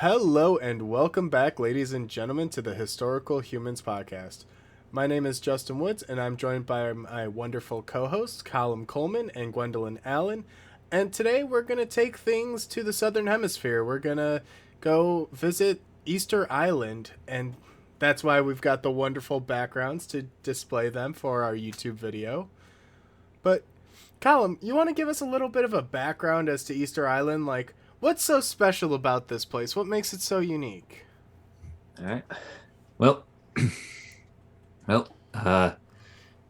Hello and welcome back, ladies and gentlemen, to the Historical Humans Podcast. My name is Justin Woods, and I'm joined by my wonderful co-hosts, Colum Coleman and Gwendolyn Allen. And today we're going to take things to the Southern Hemisphere. We're going to go visit Easter Island, and that's why we've got the wonderful backgrounds to display them for our YouTube video. But, Colum, you want to give us a little bit of a background as to Easter Island? Like, what's so special about this place? What makes it so unique? All right. Well, well,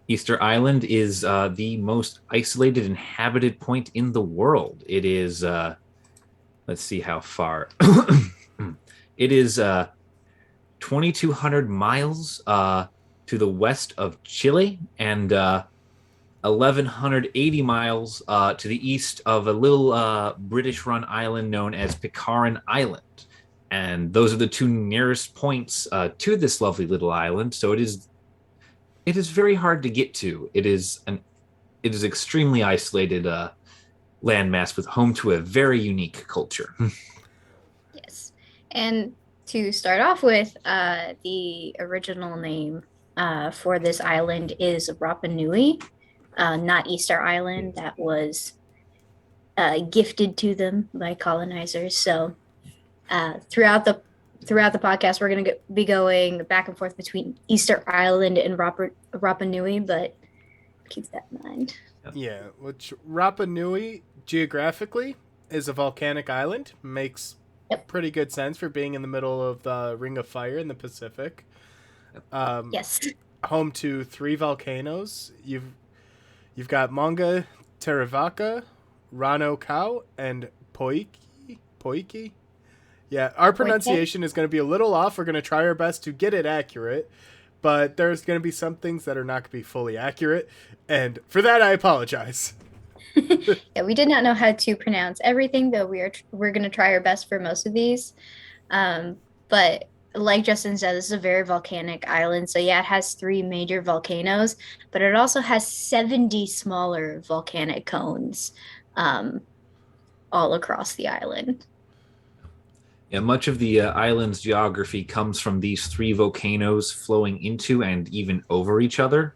Easter Island is the most isolated inhabited point in the world. It is, let's see how far. It is 2,200 miles to the west of Chile and 1,180 miles to the east of a little British-run island known as Pitcarin Island. And those are the two nearest points to this lovely little island. So it is very hard to get to. It is extremely isolated landmass with home to a very unique culture. Yes. And to start off with, the original name for this island is Rapa Nui, not Easter Island. That was gifted to them by colonizers. So throughout the podcast, we're going to be going back and forth between Easter Island and Rapa Nui, but keep that in mind. Yeah, which Rapa Nui geographically is a volcanic island. Makes pretty good sense for being in the middle of the Ring of Fire in the Pacific. Yes. Home to 3 volcanoes. You've got Maunga Terevaka, Rano Kau, and Poiki. Yeah, our pronunciation is going to be a little off. We're going to try our best to get it accurate, but there's going to be some things that are not going to be fully accurate, and for that I apologize. Yeah, we did not know how to pronounce everything, though we're going to try our best for most of these. But like Justin said, this is a very volcanic island. So yeah, it has 3 major volcanoes, but it also has 70 smaller volcanic cones all across the island. Yeah, much of the island's geography comes from these 3 volcanoes flowing into and even over each other,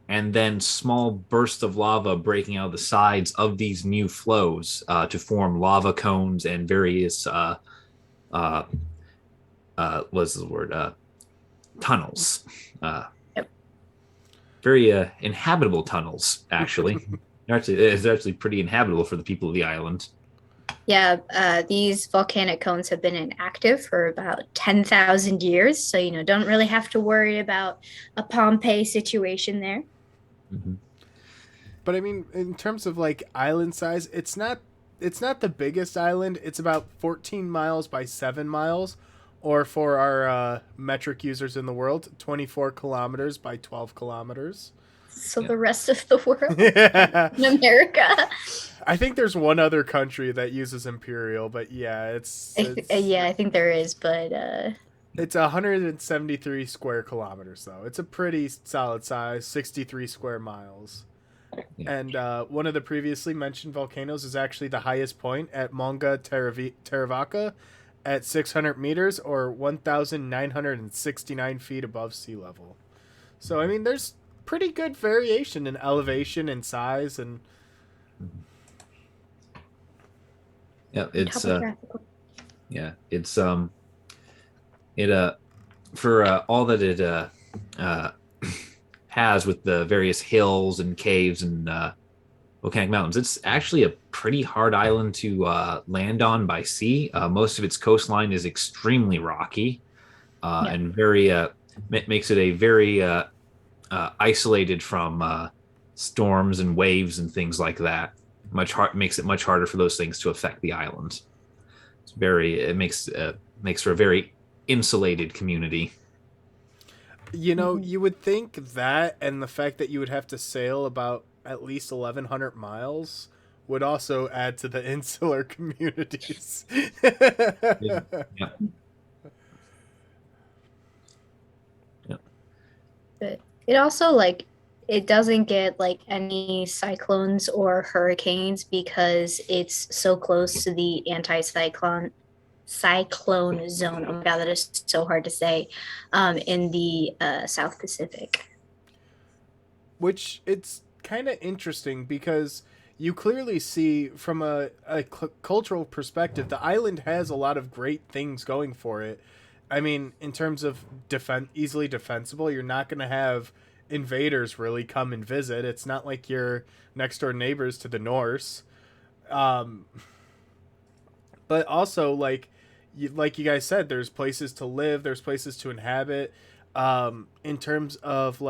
and then small bursts of lava breaking out of the sides of these new flows to form lava cones and various what's the word? Tunnels. Yep. Very inhabitable tunnels, actually. It's actually pretty inhabitable for the people of the island. Yeah, these volcanic cones have been inactive for about 10,000 years. So, don't really have to worry about a Pompeii situation there. Mm-hmm. But I mean, in terms of like island size, it's not the biggest island. It's about 14 miles by 7 miles, or for our metric users in the world, 24 kilometers by 12 kilometers. So the rest of the world in America. I think there's one other country that uses imperial, but yeah, it's I think there is, but it's 173 square kilometers though. It's a pretty solid size, 63 square miles. Yeah. And one of the previously mentioned volcanoes is actually the highest point at Maunga Terevaka at 600 meters or 1,969 feet above sea level. So I mean, there's pretty good variation in elevation and size and it's for all that it has with the various hills and caves and volcanic mountains, it's actually a pretty hard island to land on by sea. Most of its coastline is extremely rocky and very makes it a very isolated from storms and waves and things like that. Makes it much harder for those things to affect the island. It makes for a very insulated community. You would think that, and the fact that you would have to sail about at least 1,100 miles would also add to the insular communities. Yeah. But it also it doesn't get any cyclones or hurricanes because it's so close to the anticyclone cyclone zone. Oh my God, that is so hard to say. In the South Pacific. Which it's kind of interesting because you clearly see from a cultural perspective, the island has a lot of great things going for it. I mean, in terms of easily defensible, you're not going to have invaders really come and visit. It's not like your next door neighbors to the Norse. Um, but also, like you guys said, there's places to live, there's places to inhabit. In terms of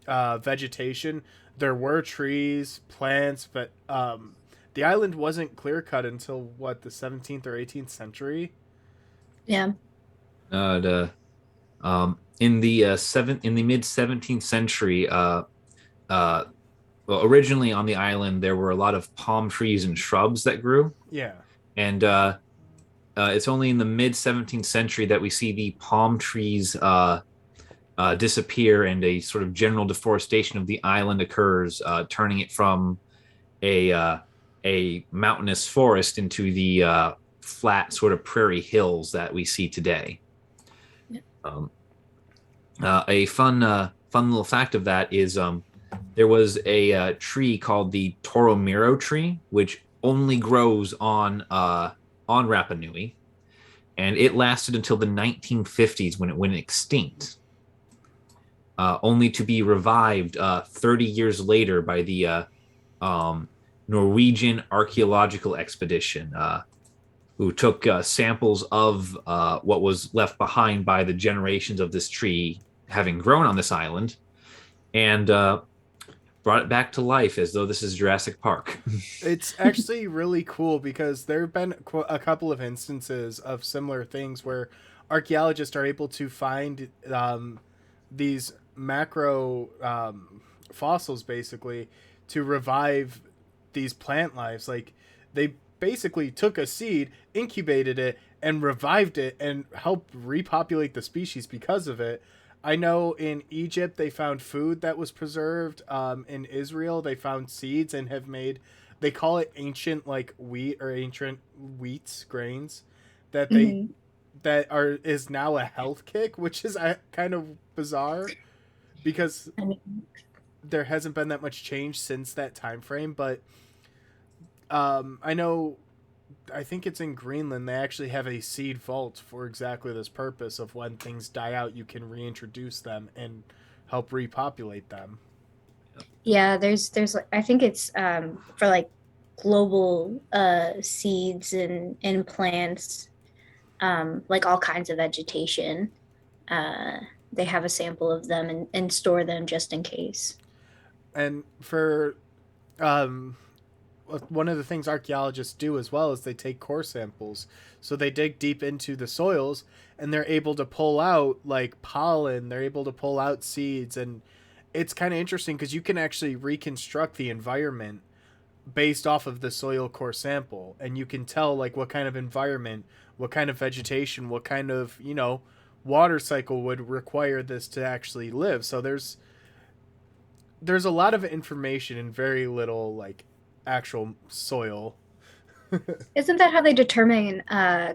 vegetation, there were trees, plants, but the island wasn't clear cut until what, the 17th or 18th century. Yeah. In the mid 17th century, well, originally on the island there were a lot of palm trees and shrubs that grew. Yeah. And it's only in the mid 17th century that we see the palm trees disappear, and a sort of general deforestation of the island occurs, turning it from a mountainous forest into the flat sort of prairie hills that we see today. A fun little fact of that is there was a tree called the Toromiro tree, which only grows on Rapa Nui, and it lasted until the 1950s when it went extinct, only to be revived 30 years later by the Norwegian archaeological expedition, who took samples of what was left behind by the generations of this tree having grown on this island, and brought it back to life as though this is Jurassic Park. It's actually really cool because there have been a couple of instances of similar things where archaeologists are able to find these macro fossils, basically, to revive these plant lives. Like, they basically took a seed, incubated it, and revived it, and helped repopulate the species because of it. I know in Egypt they found food that was preserved. In Israel they found seeds and have made, they call it ancient wheat or ancient wheats, grains that they that is now a health kick, which is kind of bizarre because there hasn't been that much change since that time frame. But I think it's in Greenland, they actually have a seed vault for exactly this purpose of when things die out, you can reintroduce them and help repopulate them. Yeah, there's I think it's for global seeds and plants, all kinds of vegetation. They have a sample of them and store them just in case. And for one of the things archaeologists do as well is they take core samples. So they dig deep into the soils and they're able to pull out pollen, they're able to pull out seeds, and it's kind of interesting because you can actually reconstruct the environment based off of the soil core sample, and you can tell what kind of environment, what kind of vegetation, what kind of, water cycle would require this to actually live. So there's a lot of information in very little actual soil. Isn't that how they determine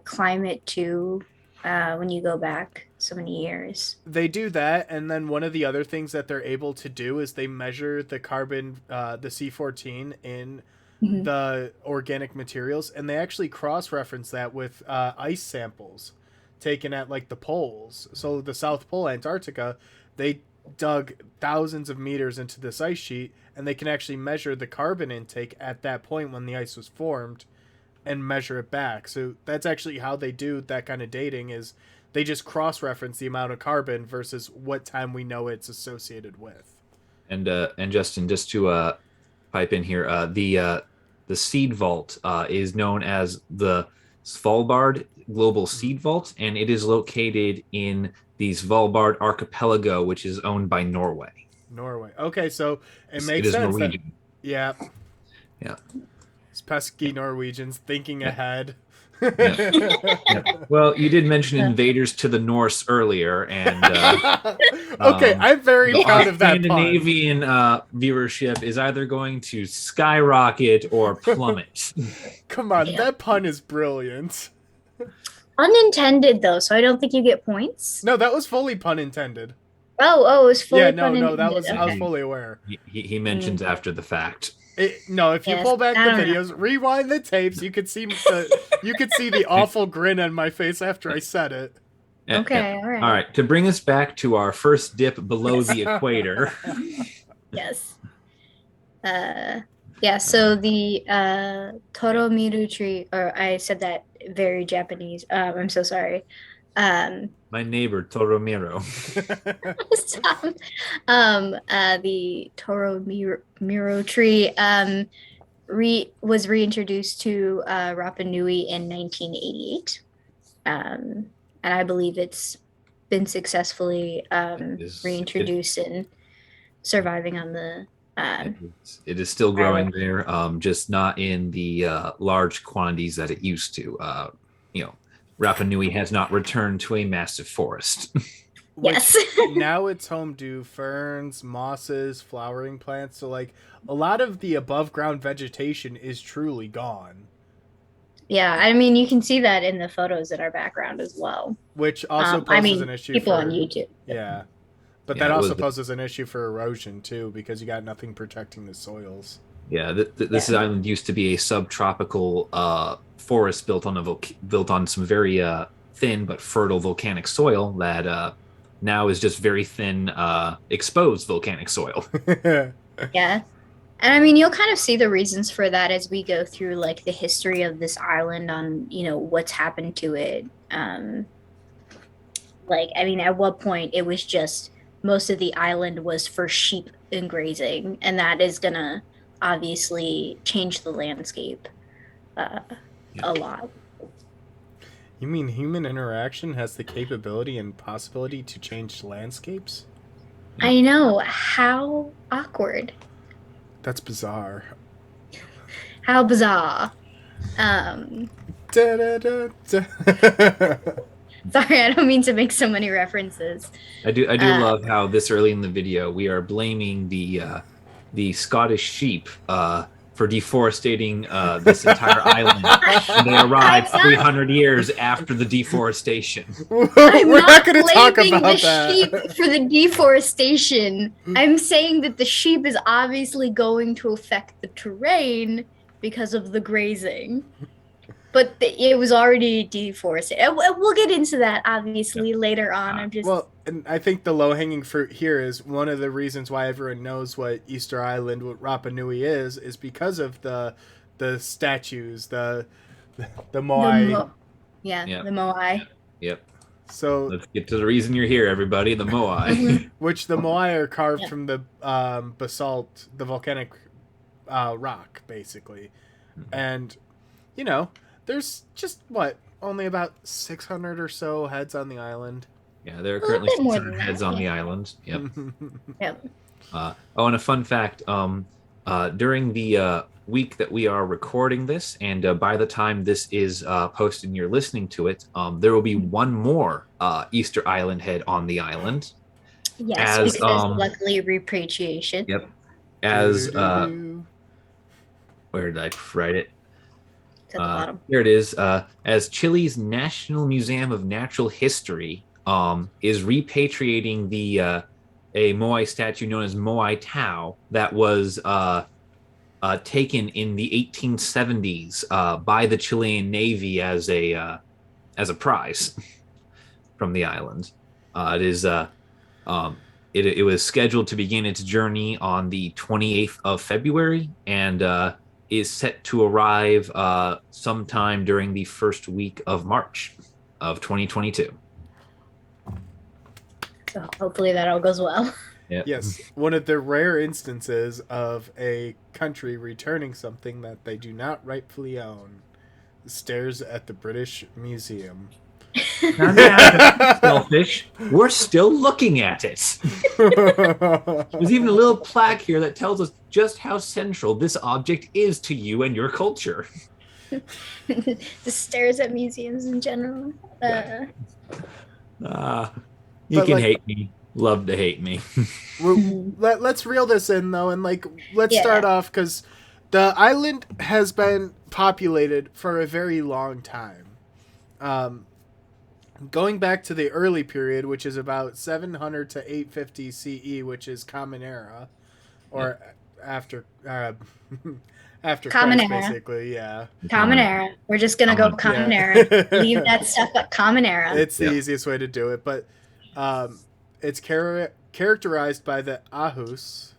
climate too, when you go back so many years? They do that, and then one of the other things that they're able to do is they measure the carbon, the C14 in the organic materials, and they actually cross-reference that with ice samples taken at the poles. So the South Pole, Antarctica, they dug thousands of meters into this ice sheet, and they can actually measure the carbon intake at that point when the ice was formed and measure it back. So that's actually how they do that kind of dating, is they just cross-reference the amount of carbon versus what time we know it's associated with. And Justin, just to pipe in here, the seed vault is known as the Svalbard Global Seed Vault, and it is located in the Svalbard archipelago, which is owned by Norway. Norway. Okay, so it makes is sense. Norwegian. Yeah. It's pesky Norwegians thinking ahead. Yeah. Well, you did mention invaders to the Norse earlier, and okay, I'm very proud of that. Scandinavian viewership is either going to skyrocket or plummet. Come on, that pun is brilliant. Unintended though, so I don't think you get points. No, that was fully pun intended. Oh, it was fully Yeah, pun no, intended. I was Okay. fully aware. He mentions after the fact. No, if you Yes, pull back the I don't know. videos, rewind the tapes, you could see the awful grin on my face after I said it. Okay, all right. All right. To bring us back to our first dip below the equator. Yes. Yeah, so the Toromiro Tree, or I said that very Japanese. I'm so sorry. My neighbor Toromiro. Stop. The Toromiro Tree was reintroduced to Rapa Nui in 1988. And I believe it's been successfully reintroduced and surviving on the it is still growing there, just not in the large quantities that it used to. Rapa Nui has not returned to a massive forest. Yes. Now it's home to ferns, mosses, flowering plants. So, like, a lot of the above ground vegetation is truly gone. Yeah, I mean, you can see that in the photos in our background as well. Which also poses an issue people for... on YouTube. Yeah. But that also poses an issue for erosion, too, because you got nothing protecting the soils. Yeah, this island used to be a subtropical forest built on some very thin but fertile volcanic soil that now is just very thin, exposed volcanic soil. Yeah. And I mean, you'll kind of see the reasons for that as we go through like the history of this island on, what's happened to it. At what point it was just most of the island was for sheep and grazing, and that is gonna obviously change the landscape a lot. You mean human interaction has the capability and possibility to change landscapes? I know. How awkward. That's bizarre. How bizarre. Sorry, I don't mean to make so many references. I do love how this early in the video we are blaming the Scottish sheep for deforestating this entire island. And they arrived 300 years after the deforestation. We're not going to talk about the that. Sheep for the deforestation. I'm saying that the sheep is obviously going to affect the terrain because of the grazing. But it was already deforested. We'll get into that, obviously, later on. Well, and I think the low-hanging fruit here is one of the reasons why everyone knows what Easter Island, what Rapa Nui is because of the statues, the Moai. The Moai. Yep. So let's get to the reason you're here, everybody. The Moai. Which the Moai are carved from the basalt, the volcanic rock, basically. And, there's just, only about 600 or so heads on the island. Yeah, there are currently 600 heads on the island. Yep. Yep. And a fun fact, during the week that we are recording this, and by the time this is posted and you're listening to it, there will be one more Easter Island head on the island. Yes, because luckily repatriation. Yep. As, where did I write it? At the bottom. Here it is. As Chile's National Museum of Natural History is repatriating a Moai statue known as Moai Tau that was taken in the 1870s by the Chilean Navy as a prize from the island. It was scheduled to begin its journey on the 28th of February and is set to arrive sometime during the first week of March of 2022. So hopefully that all goes well. Yep. Yes, one of the rare instances of a country returning something that they do not rightfully own. Stares at the British Museum. Selfish. We're still looking at it. There's even a little plaque here that tells us just how central this object is to you and your culture. Just stares at museums in general. You can hate me. Love to hate me. Let's reel this in, though, and let's start off, because the island has been populated for a very long time. Um, Going back to the early period, which is about 700 to 850 CE, which is Common Era, or after after Common Christ, Era. basically. Yeah. Common Era. We're just gonna go Common Era. Leave that stuff at Common Era. It's the easiest way to do it, but it's characterized by the ahus,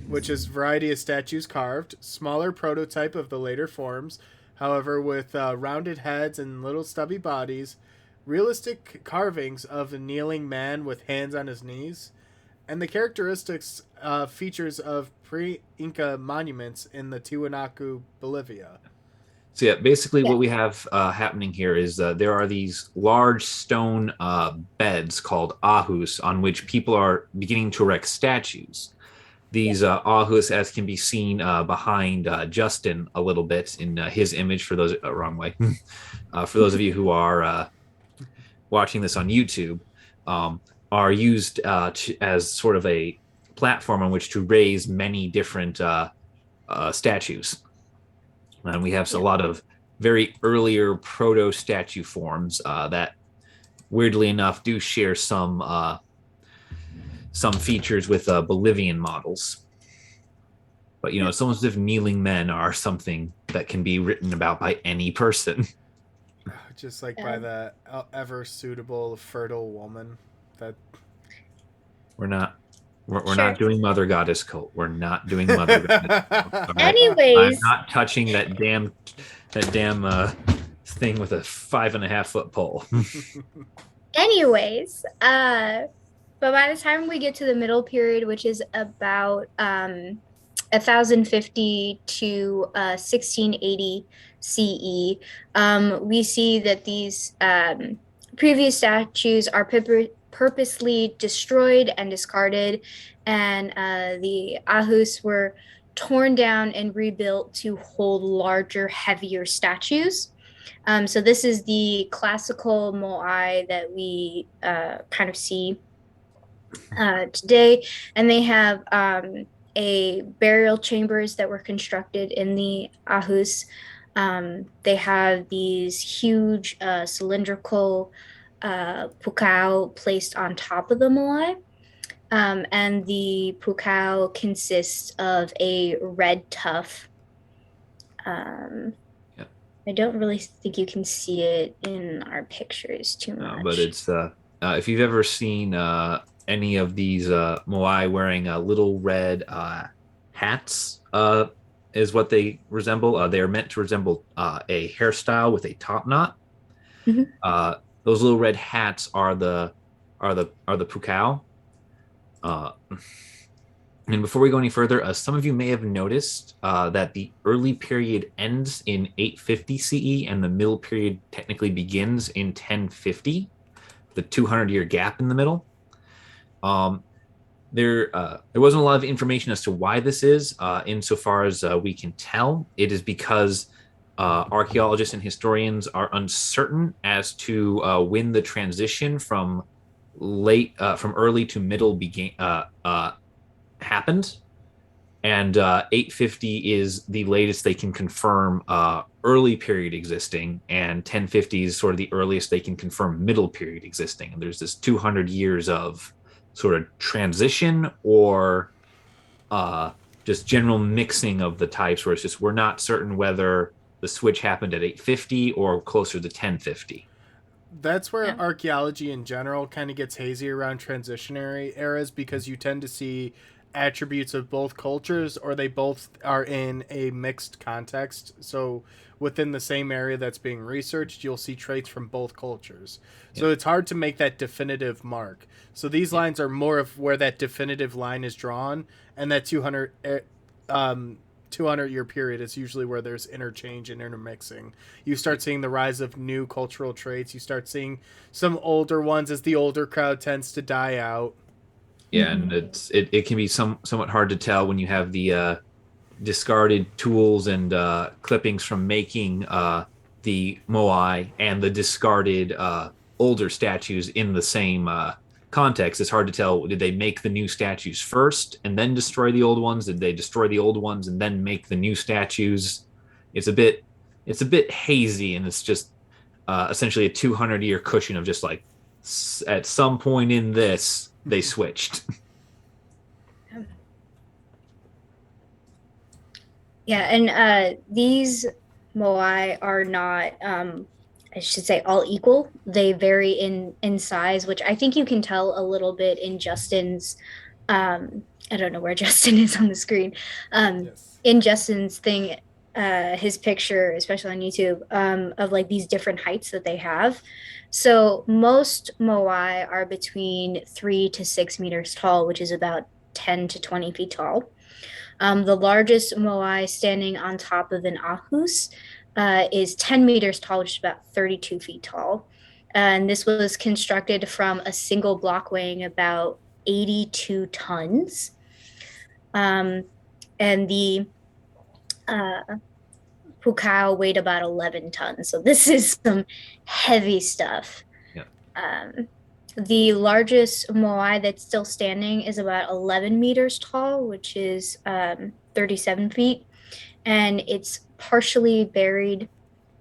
which is variety of statues carved, smaller prototype of the later forms, however, with rounded heads and little stubby bodies, realistic carvings of a kneeling man with hands on his knees, and the characteristics features of pre-Inca monuments in the Tiwanaku, Bolivia. So yeah, basically what we have happening here is there are these large stone beds called ahus on which people are beginning to erect statues. These ahus, as can be seen behind Justin a little bit in his image, for those wrong way, for those of you who are watching this on YouTube, are used as sort of a platform on which to raise many different statues. And we have a lot of very earlier proto-statue forms that, weirdly enough, do share some features with Bolivian models. But, you know, it's almost as if kneeling men are something that can be written about by any person. Just like by the ever-suitable, fertile woman. That We're not doing Mother Goddess cult. We're not doing Mother Goddess cult. Anyways, I'm not touching that damn thing with a 5.5 foot pole. Anyways, but by the time we get to the middle period, which is about 1050 to 1680 CE, we see that these previous statues are purposely destroyed and discarded, and the ahus were torn down and rebuilt to hold larger, heavier statues. So this is the classical moai that we kind of see today, and they have a burial chambers that were constructed in the ahus. They have these huge cylindrical pukao placed on top of the moai. And the pukao consists of a red tuff. I don't really think you can see it in our pictures too much. But it's if you've ever seen any of these moai wearing little red hats, is what they resemble. They are meant to resemble a hairstyle with a top knot. Mm-hmm. Those little red hats are the pukao. And before we go any further, some of you may have noticed that the early period ends in 850 CE and the middle period technically begins in 1050, the 200-year gap in the middle. There wasn't a lot of information as to why this is. Insofar as we can tell, it is because archaeologists and historians are uncertain as to when the transition from early to middle happened, and 850 is the latest they can confirm early period existing, and 1050 is sort of the earliest they can confirm middle period existing. And there's this 200 years of sort of transition or just general mixing of the types, where it's just we're not certain whether the switch happened at 850 or closer to 1050. That's where archaeology in general kind of gets hazy around transitionary eras, because you tend to see attributes of both cultures, or they both are in a mixed context. So within the same area that's being researched, you'll see traits from both cultures. So it's hard to make that definitive mark. So these lines are more of where that definitive line is drawn, and that 200-year period is usually where there's interchange and intermixing. You start seeing the rise of new cultural traits. You start seeing some older ones as the older crowd tends to die out. Yeah, and it can be somewhat hard to tell when you have the discarded tools and clippings from making the moai and the discarded older statues in the same context. It's hard to tell, did they make the new statues first and then destroy the old ones? Did they destroy the old ones and then make the new statues? It's a bit hazy, and it's just essentially a 200-year cushion of just like at some point in this they switched. Yeah, and these moai are not, I should say, all equal. They vary in size, which I think you can tell a little bit in Justin's. I don't know where Justin is on the screen. Yes. In Justin's thing, his picture, especially on YouTube, of like these different heights that they have. So most moai are between 3 to 6 meters tall, which is about 10 to 20 feet tall. The largest moai standing on top of an ahus is 10 meters tall, which is about 32 feet tall. And this was constructed from a single block weighing about 82 tons. And the pukao weighed about 11 tons. So this is some heavy stuff. Yeah. The largest moai that's still standing is about 11 meters tall, which is 37 feet. And it's partially buried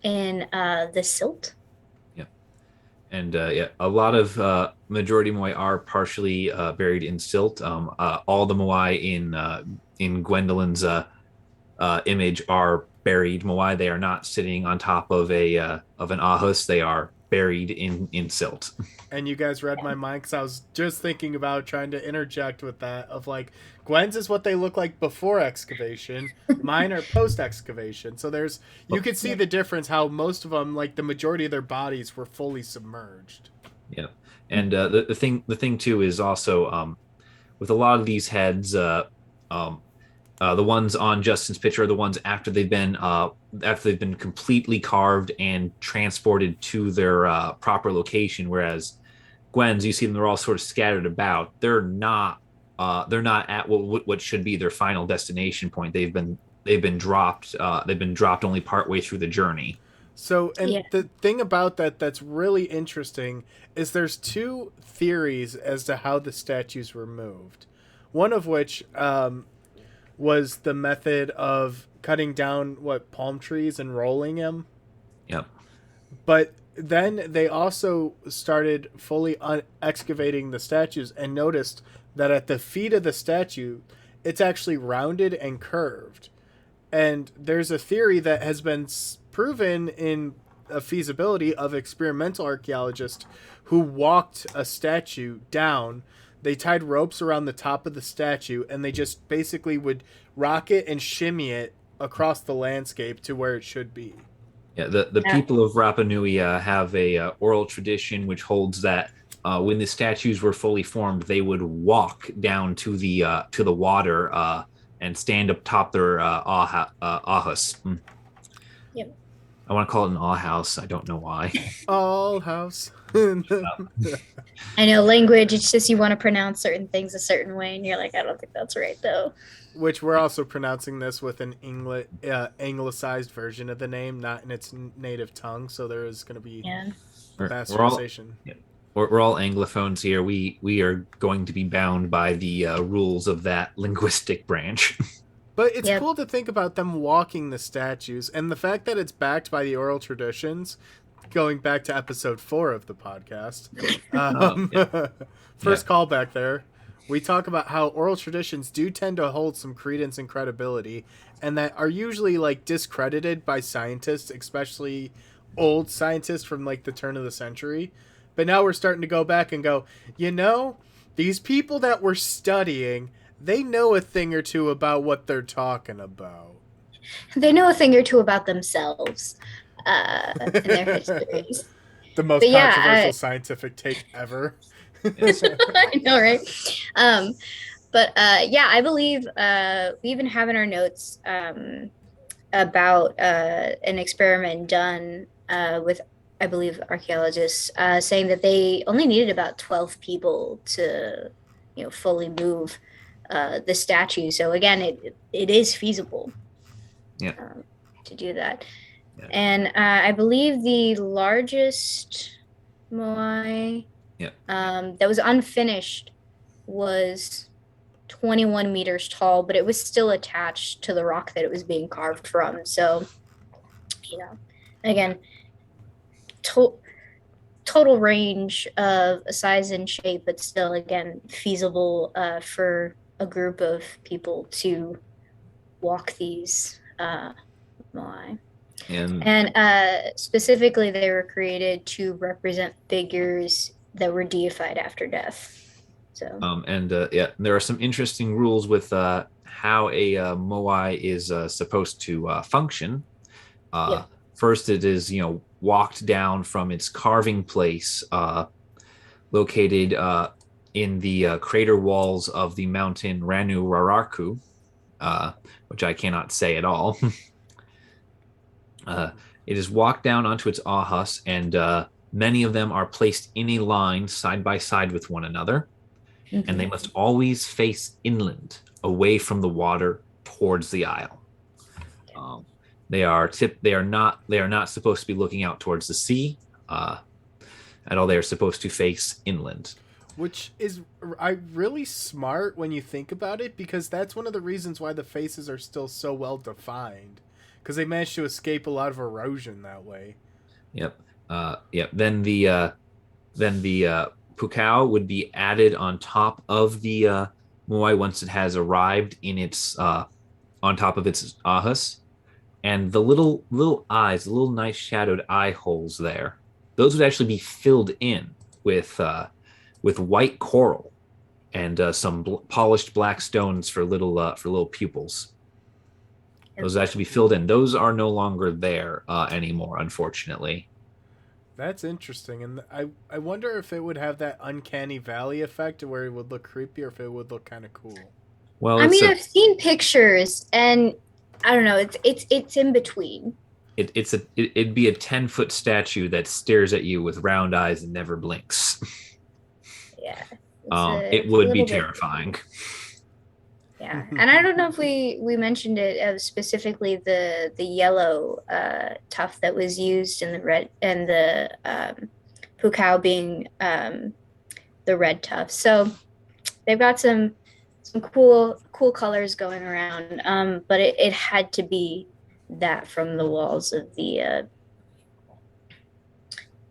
in the silt. Yeah. And a lot of majority moai are partially buried in silt. All the moai in Gwendolyn's image are buried moai. They are not sitting on top of an ahus. They are buried in silt. And you guys read my mind, because I was just thinking about trying to interject with that, of like, Gwen's is what they look like before excavation, mine are post excavation. So you could see the difference, how most of them, like the majority of their bodies, were fully submerged. Yeah. And the thing too is also with a lot of these heads, the ones on Justin's picture are the ones after they've been completely carved and transported to their proper location. Whereas Gwen's, you see them, they're all sort of scattered about. They're not at what should be their final destination point. They've been dropped. They've been dropped only partway through the journey. So, and the thing about that's really interesting is there's two theories as to how the statues were moved. One of which was the method of cutting down palm trees and rolling them. Yep. But then they also started fully excavating the statues and noticed that at the feet of the statue, it's actually rounded and curved. And there's a theory that has been proven in a feasibility of experimental archaeologists who walked a statue down. They tied ropes around the top of the statue, and they just basically would rock it and shimmy it across the landscape to where it should be. Yeah, the people of Rapa Nui have a oral tradition which holds that when the statues were fully formed, they would walk down to the water and stand up top their ahus. Yep. I want to call it an ahus. I don't know why. All house. I know language, it's just you want to pronounce certain things a certain way, and you're like, I don't think that's right, though. Which we're also pronouncing this with an anglicized version of the name, not in its native tongue, so there is going to be bastardization. We're all Anglophones here. We are going to be bound by the rules of that linguistic branch. But it's cool to think about them walking the statues, and the fact that it's backed by the oral traditions, going back to episode 4 of the podcast. First callback there. We talk about how oral traditions do tend to hold some credence and credibility, and that are usually like discredited by scientists, especially old scientists from like the turn of the century. But now we're starting to go back and go, these people that we're studying, they know a thing or two about what they're talking about. They know a thing or two about themselves and their histories. The most controversial scientific take ever. I know, right? I believe we even have in our notes about an experiment done with, I believe, archaeologists saying that they only needed about 12 people to, fully move the statue. So again, it is feasible to do that. Yeah. And I believe the largest moai that was unfinished was 21 meters tall, but it was still attached to the rock that it was being carved from. So, again, total range of size and shape, but still, again, feasible for a group of people to walk these Moai. And specifically, they were created to represent figures that were deified after death. So, there are some interesting rules with how a Moai is supposed to function. First, it is walked down from its carving place, located in the crater walls of the mountain Ranu Raraku, which I cannot say at all. It is walked down onto its ahas, and many of them are placed in a line side by side with one another, and they must always face inland, away from the water, towards the isle. They are not supposed to be looking out towards the sea at all. They are supposed to face inland, which is really smart when you think about it, because that's one of the reasons why the faces are still so well defined, because they managed to escape a lot of erosion that way. Yep. Then the pukao would be added on top of the Moai once it has arrived in its on top of its ahas. And the little eyes, the little nice shadowed eye holes there, those would actually be filled in with white coral and some polished black stones for little pupils. Those would actually be filled in. Those are no longer there anymore, unfortunately. That's interesting, and I wonder if it would have that uncanny valley effect where it would look creepy, or if it would look kind of cool. Well, I've seen pictures, and I don't know. It's in between. It'd be a 10-foot statue that stares at you with round eyes and never blinks. Yeah. It would be terrifying. Yeah, and I don't know if we mentioned it specifically the yellow tuft that was used in the red, and the pukao being the red tuft. So they've got some cool colors going around, but it had to be that from the walls of the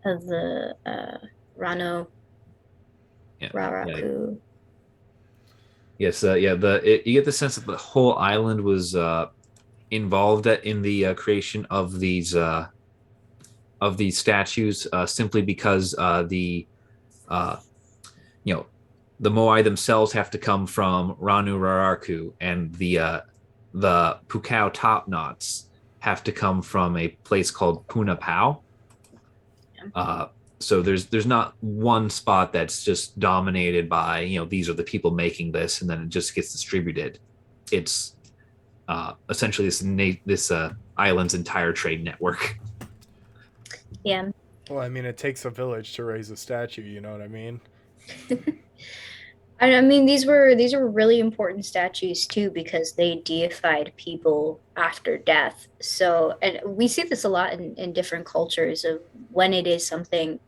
Rano Raraku. Yes, you get the sense that the whole island was involved in the creation of these statues, simply because the Moai themselves have to come from Ranu Raraku, and the pukao top knots have to come from a place called Punapau. So there's not one spot that's just dominated by these are the people making this, and then it just gets distributed. It's essentially this island's entire trade network. Yeah. Well, I mean, it takes a village to raise a statue. You know what I mean? I mean, these were really important statues too, because they deified people after death. So, and we see this a lot in different cultures of when it is something,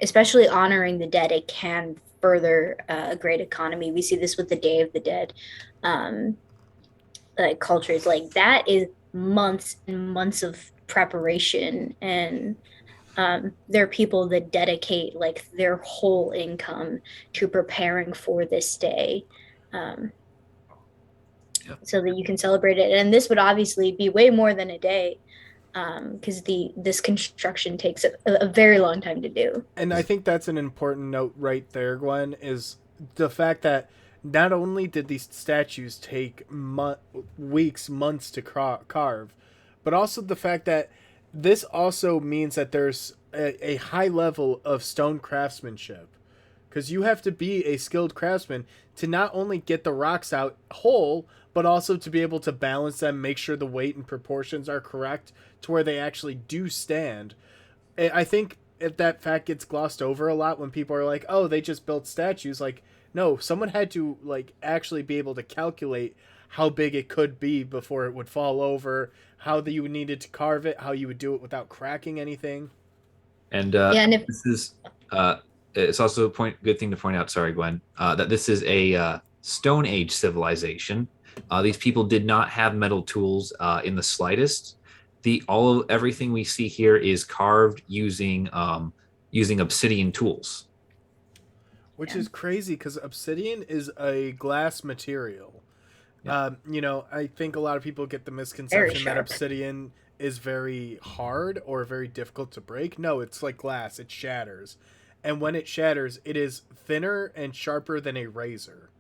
especially honoring the dead, it can further a great economy. We see this with the Day of the Dead. Like cultures like that is months and months of preparation, and there are people that dedicate like their whole income to preparing for this day, so that you can celebrate it. And this would obviously be way more than a day, because this construction takes a very long time to do. And I think that's an important note right there, Gwen, is the fact that not only did these statues take weeks, months to carve, but also the fact that this also means that there's a high level of stone craftsmanship, because you have to be a skilled craftsman to not only get the rocks out whole, but also to be able to balance them, make sure the weight and proportions are correct to where they actually do stand. I think if that fact gets glossed over a lot when people are like, oh, they just built statues. Like, no, someone had to like actually be able to calculate how big it could be before it would fall over, how you needed to carve it, how you would do it without cracking anything. And this is it's also good thing to point out, sorry, Gwen, that this is a Stone Age civilization. These people did not have metal tools in the slightest. everything we see here is carved using obsidian tools. Which is crazy because obsidian is a glass material. I think a lot of people get the misconception that obsidian is very hard or very difficult to break. No, it's like glass. It shatters. And when it shatters, it is thinner and sharper than a razor.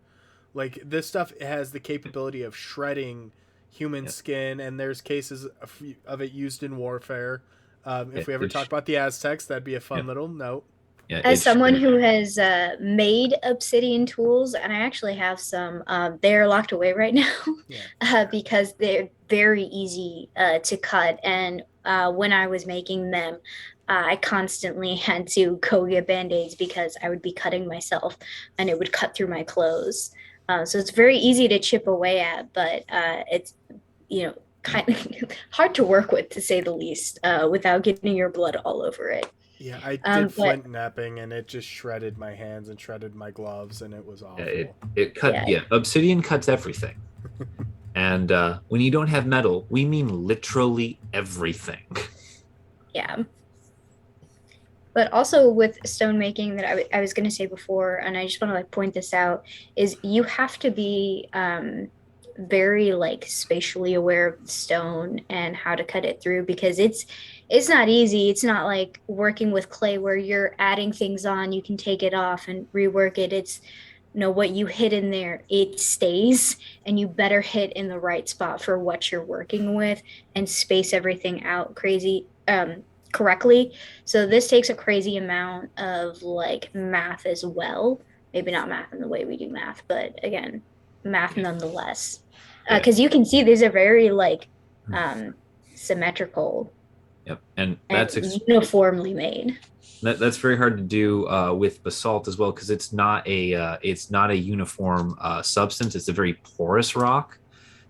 Like, this stuff has the capability of shredding human skin, and there's cases of it used in warfare. If we ever talk about the Aztecs, that'd be a fun little note. Yeah, as someone who has made obsidian tools, and I actually have some, they're locked away right now because they're very easy to cut. And when I was making them, I constantly had to go get Band-Aids because I would be cutting myself and it would cut through my clothes. So it's very easy to chip away at, but it's, kind of hard to work with, to say the least, without getting your blood all over it. Yeah, I did flint knapping, and it just shredded my hands and shredded my gloves, and it was awful. It cut. Obsidian cuts everything. And when you don't have metal, we mean literally everything. Yeah. But also with stone making, that I was going to say before, and I just want to point this out, is you have to be very spatially aware of the stone and how to cut it through, because it's not easy. It's not like working with clay where you're adding things on, you can take it off and rework it. It's what you hit in there, it stays, and you better hit in the right spot for what you're working with and space everything out correctly. So this takes a crazy amount of math as well. Maybe not math in the way we do math, but again, math nonetheless. Because you can see these are very symmetrical. Yep, and that's uniformly made. That's very hard to do with basalt as well, because it's not a uniform substance. It's a very porous rock,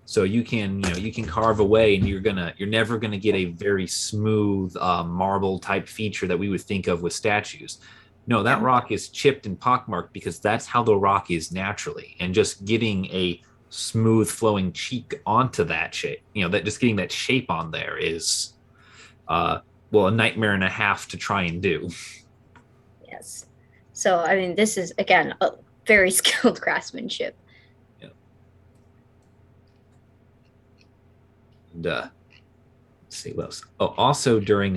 so you can carve away, and you're never gonna get a very smooth marble type feature that we would think of with statues. No, that rock is chipped and pockmarked because that's how the rock is naturally, and just getting a smooth flowing cheek onto that shape, just getting that shape on there is a nightmare and a half to try and do. Yes. So I mean, this is again a very skilled craftsmanship. Yeah. And let's see what else. Oh, also during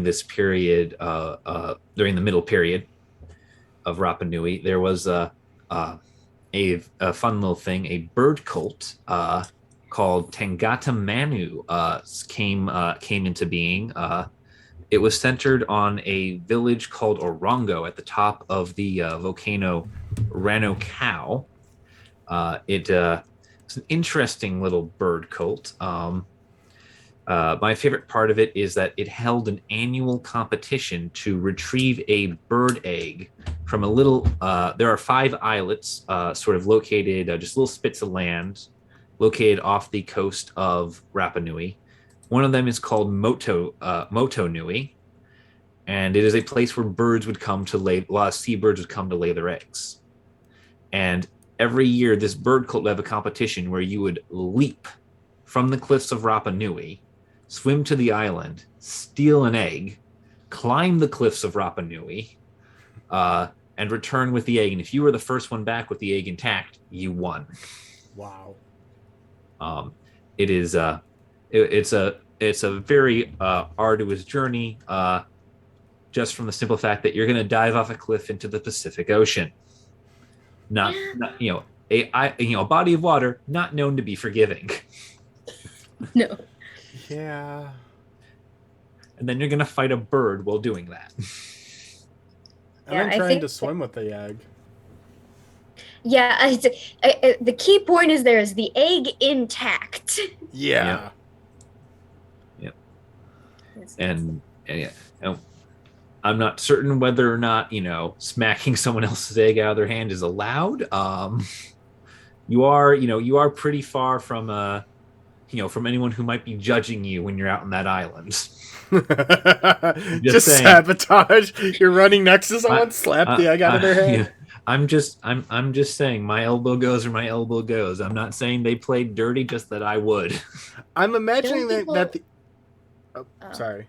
this period, during the middle period of Rapa Nui, there was a fun little thing, a bird cult called Tangata Manu came into being. It was centered on a village called Orongo at the top of the volcano Ranokau. It's an interesting little bird cult. My favorite part of it is that it held an annual competition to retrieve a bird egg from a little, there are 5 islets sort of located, just little spits of land located off the coast of Rapa Nui. One of them is called Motu Nui, and it is a place where birds would come to lay, a lot of seabirds would come to lay their eggs. And every year, this bird cult would have a competition where you would leap from the cliffs of Rapa Nui, swim to the island, steal an egg, climb the cliffs of Rapa Nui, and return with the egg. And if you were the first one back with the egg intact, you won. Wow. It is it's a very arduous journey, just from the simple fact that you're going to dive off a cliff into the Pacific Ocean. Not a body of water not known to be forgiving. No. Yeah. And then you're going to fight a bird while doing that. I'm trying to swim with the egg. Yeah, the key point is there is the egg intact. Yeah. Yep. And I'm not certain whether or not, smacking someone else's egg out of their hand is allowed. You are pretty far from from anyone who might be judging you when you're out on that island. Just sabotage. You're running next to someone, slap the egg out of their hand. Yeah. I'm just saying my elbow goes where my elbow goes. I'm not saying they played dirty, just that I would. I'm imagining that Oh, Oh, sorry.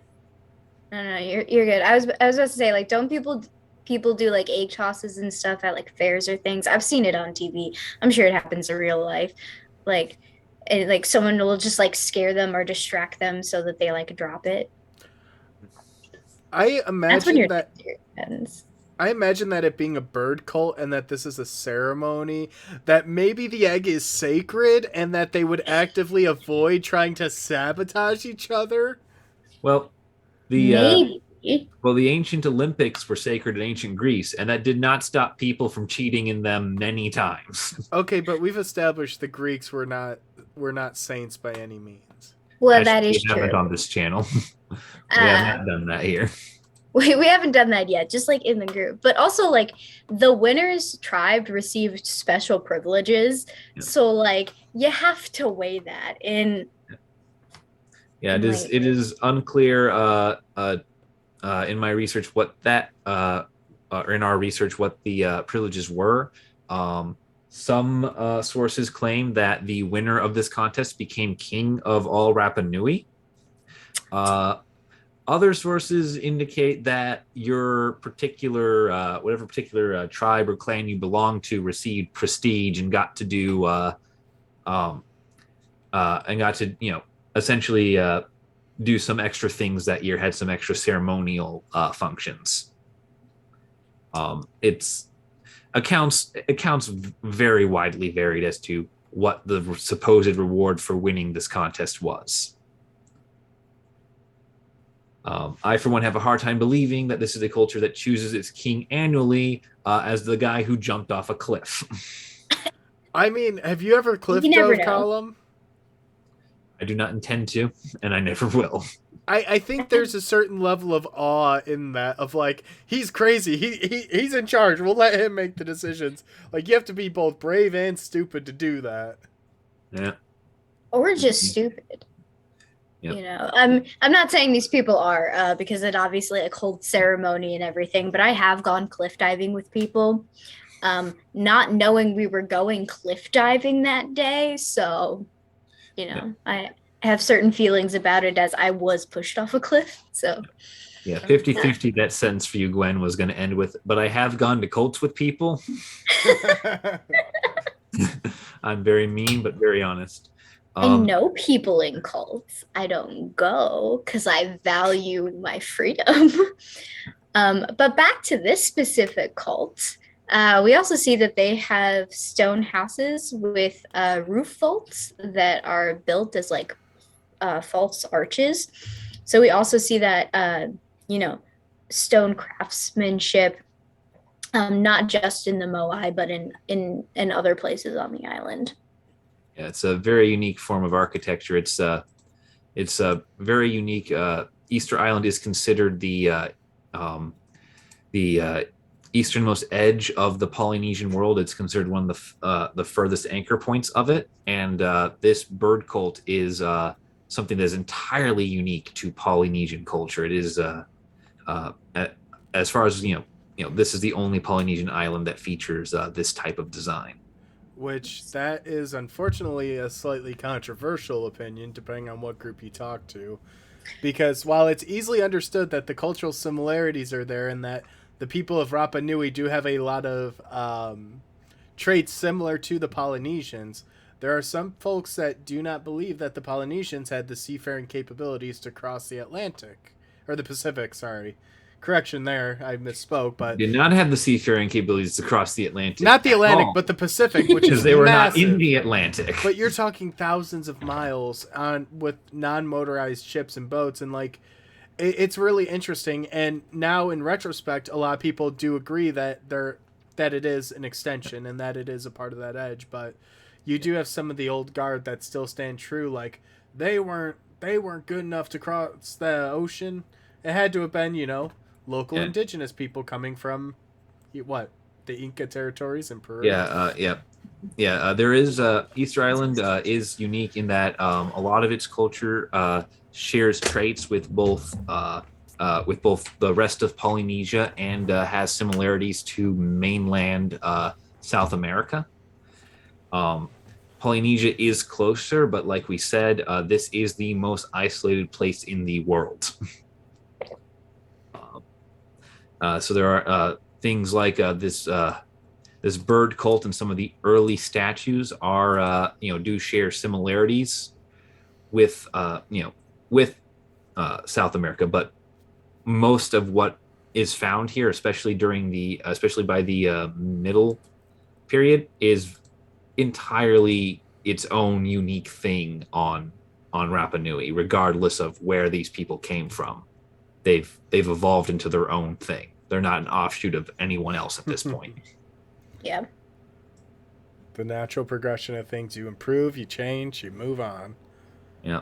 no, you're good. I was about to say, like, don't people do like egg tosses and stuff at like fairs or things? I've seen it on TV. I'm sure it happens in real life. Like, like someone will just like scare them or distract them so that they like drop it. I That's when imagine your that spirit ends. I imagine that it being a bird cult and that this is a ceremony, that maybe the egg is sacred and that they would actively avoid trying to sabotage each other. Well, the Maybe. the ancient Olympics were sacred in ancient Greece, and that did not stop people from cheating in them many times. Okay, but we've established the Greeks were not saints by any means. Well, Actually, that is we haven't true. on this channel. We have Uh, not done that here. we haven't done that yet, just like in the group. But also, like, the winners tribe received special privileges. Yeah. So, like, you have to weigh that in. Yeah, in like, it is unclear in my research what that or in our research what the privileges were. Some sources claim that the winner of this contest became king of all Rapa Nui. Other sources indicate that your particular, whatever particular tribe or clan you belong to, received prestige and got to do, and got to, essentially do some extra things that year, had some extra ceremonial functions. It's accounts very widely varied as to what the supposed reward for winning this contest was. I, for one, have a hard time believing that this is a culture that chooses its king annually as the guy who jumped off a cliff. I mean, have you ever cliff dove, Colum? I do not intend to, and I never will. I think there's a certain level of awe in that, of like, he's crazy. He's in charge. We'll let him make the decisions. Like, you have to be both brave and stupid to do that. Yeah. Or just stupid. Yep. I'm not saying these people are because it obviously a cold ceremony and everything, but I have gone cliff diving with people, not knowing we were going cliff diving that day. So, I have certain feelings about it as I was pushed off a cliff. So, yeah, 50-50 that sentence for you, Gwen, was going to end with, but I have gone to cults with people. I'm very mean, but very honest. I know people in cults. I don't go because I value my freedom. But back to this specific cult, we also see that they have stone houses with roof vaults that are built as like false arches. So we also see that, stone craftsmanship, not just in the Moai, but in other places on the island. Yeah, it's a very unique form of architecture. It's a very unique. Easter Island is considered the easternmost edge of the Polynesian world. It's considered one of the furthest anchor points of it, and this bird cult is something that is entirely unique to Polynesian culture. It is, as far as this is the only Polynesian island that features this type of design. Which that is unfortunately a slightly controversial opinion, depending on what group you talk to. Because while it's easily understood that the cultural similarities are there and that the people of Rapa Nui do have a lot of traits similar to the Polynesians, there are some folks that do not believe that the Polynesians had the seafaring capabilities to cross the Atlantic. Or the Pacific, sorry. Correction there, I misspoke, but did not have the seafaring capabilities to cross the Atlantic. Not the Atlantic, but the Pacific, which is they were massive. Not in the Atlantic. But you're talking thousands of miles on with non-motorized ships and boats, and like it's really interesting. And now, in retrospect, a lot of people do agree that it is an extension and that it is a part of that edge. But you do have some of the old guard that still stand true. Like they weren't good enough to cross the ocean. It had to have been, local indigenous people coming from the Inca territories in Peru. There is Easter Island is unique in that a lot of its culture shares traits with both the rest of Polynesia and has similarities to mainland South America. Polynesia is closer, but like we said, this is the most isolated place in the world. So there are things like this bird cult, and some of the early statues are do share similarities with South America, but most of what is found here, especially by the middle period, is entirely its own unique thing on Rapa Nui, regardless of where these people came from. They've evolved into their own thing. They're not an offshoot of anyone else at this point. Yeah. The natural progression of things: you improve, you change, you move on. Yeah.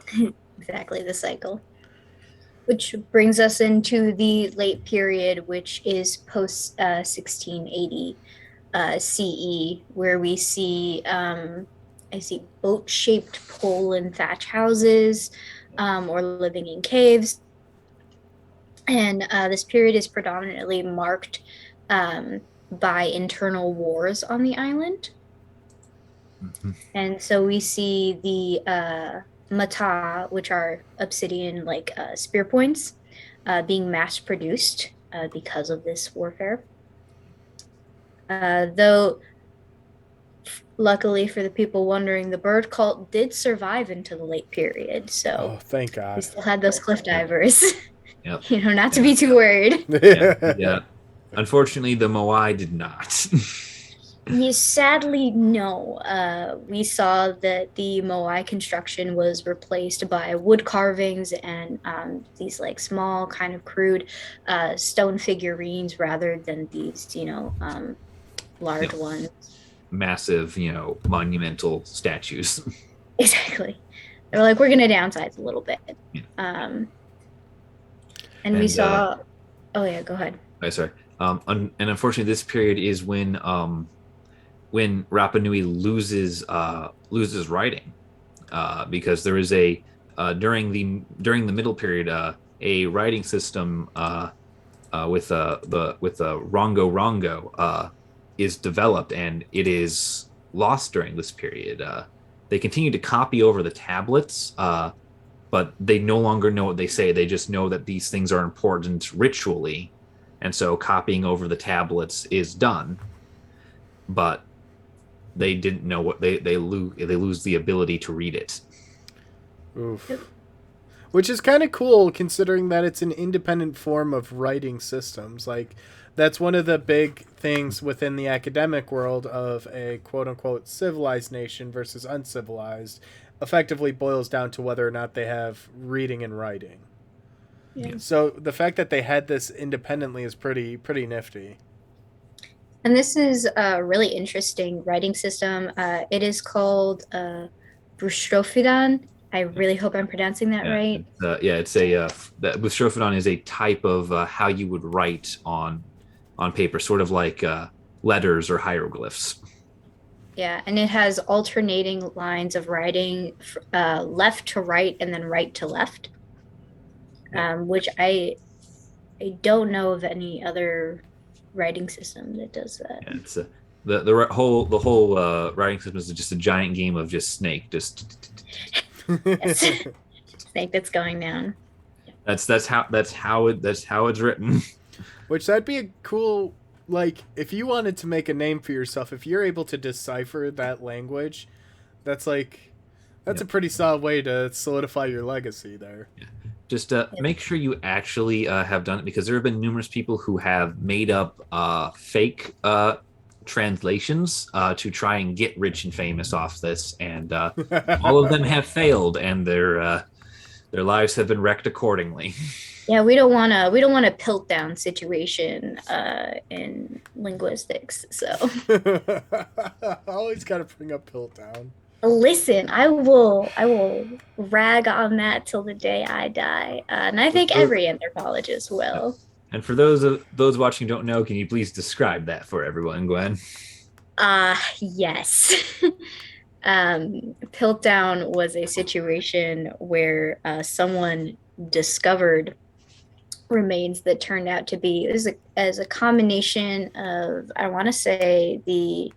Exactly, the cycle. Which brings us into the late period, which is post 1680 CE, where we see I see boat-shaped pole and thatch houses, or living in caves. And this period is predominantly marked by internal wars on the island. Mm-hmm. And so we see the mata, which are obsidian spear points, being mass produced because of this warfare. Though, luckily for the people wondering, the bird cult did survive into the late period. So thank God. we still had those cliff divers. Yep. Not to be too worried. Yeah. Unfortunately, the Moai did not. Yes, sadly, no. We saw that the Moai construction was replaced by wood carvings and these small, kind of crude stone figurines rather than these, large ones. Massive, monumental statues. Exactly. They're we're going to downsize a little bit. Yeah. And we saw. Oh yeah, go ahead. Sorry. And unfortunately, this period is when Rapa Nui loses writing, because there is during the middle period a writing system with the Rongo Rongo is developed, and it is lost during this period. They continue to copy over the tablets, but they no longer know what they say. They just know that these things are important ritually, and so copying over the tablets is done. But they didn't know what they lose the ability to read it. Oof. Which is kind of cool, considering that it's an independent form of writing systems. That's one of the big things within the academic world of a quote-unquote civilized nation versus uncivilized effectively boils down to whether or not they have reading and writing. Yeah. So the fact that they had this independently is pretty nifty. And this is a really interesting writing system. It is called Bustrophedon. I really hope I'm pronouncing that right. It's Bustrophedon is a type of how you would write on paper, sort of like letters or hieroglyphs. Yeah, and it has alternating lines of writing, left to right and then right to left, which I don't know of any other writing system that does that. Yeah, it's the whole writing system is just a giant game of just snake, just snake that's going down. That's how it's written. Which that'd be a cool. If you wanted to make a name for yourself, if you're able to decipher that language, that's a pretty solid way to solidify your legacy there. Yeah. Just make sure you actually have done it, because there have been numerous people who have made up fake translations to try and get rich and famous off this, and all of them have failed, and their lives have been wrecked accordingly. Yeah, we don't want a Piltdown situation in linguistics. So always got to bring up Piltdown. Listen, I will rag on that till the day I die, and I think every anthropologist will. And for those watching who don't know, can you please describe that for everyone, Gwen? Yes. Piltdown was a situation where someone discovered remains that turned out to be as a combination of, I want to say, the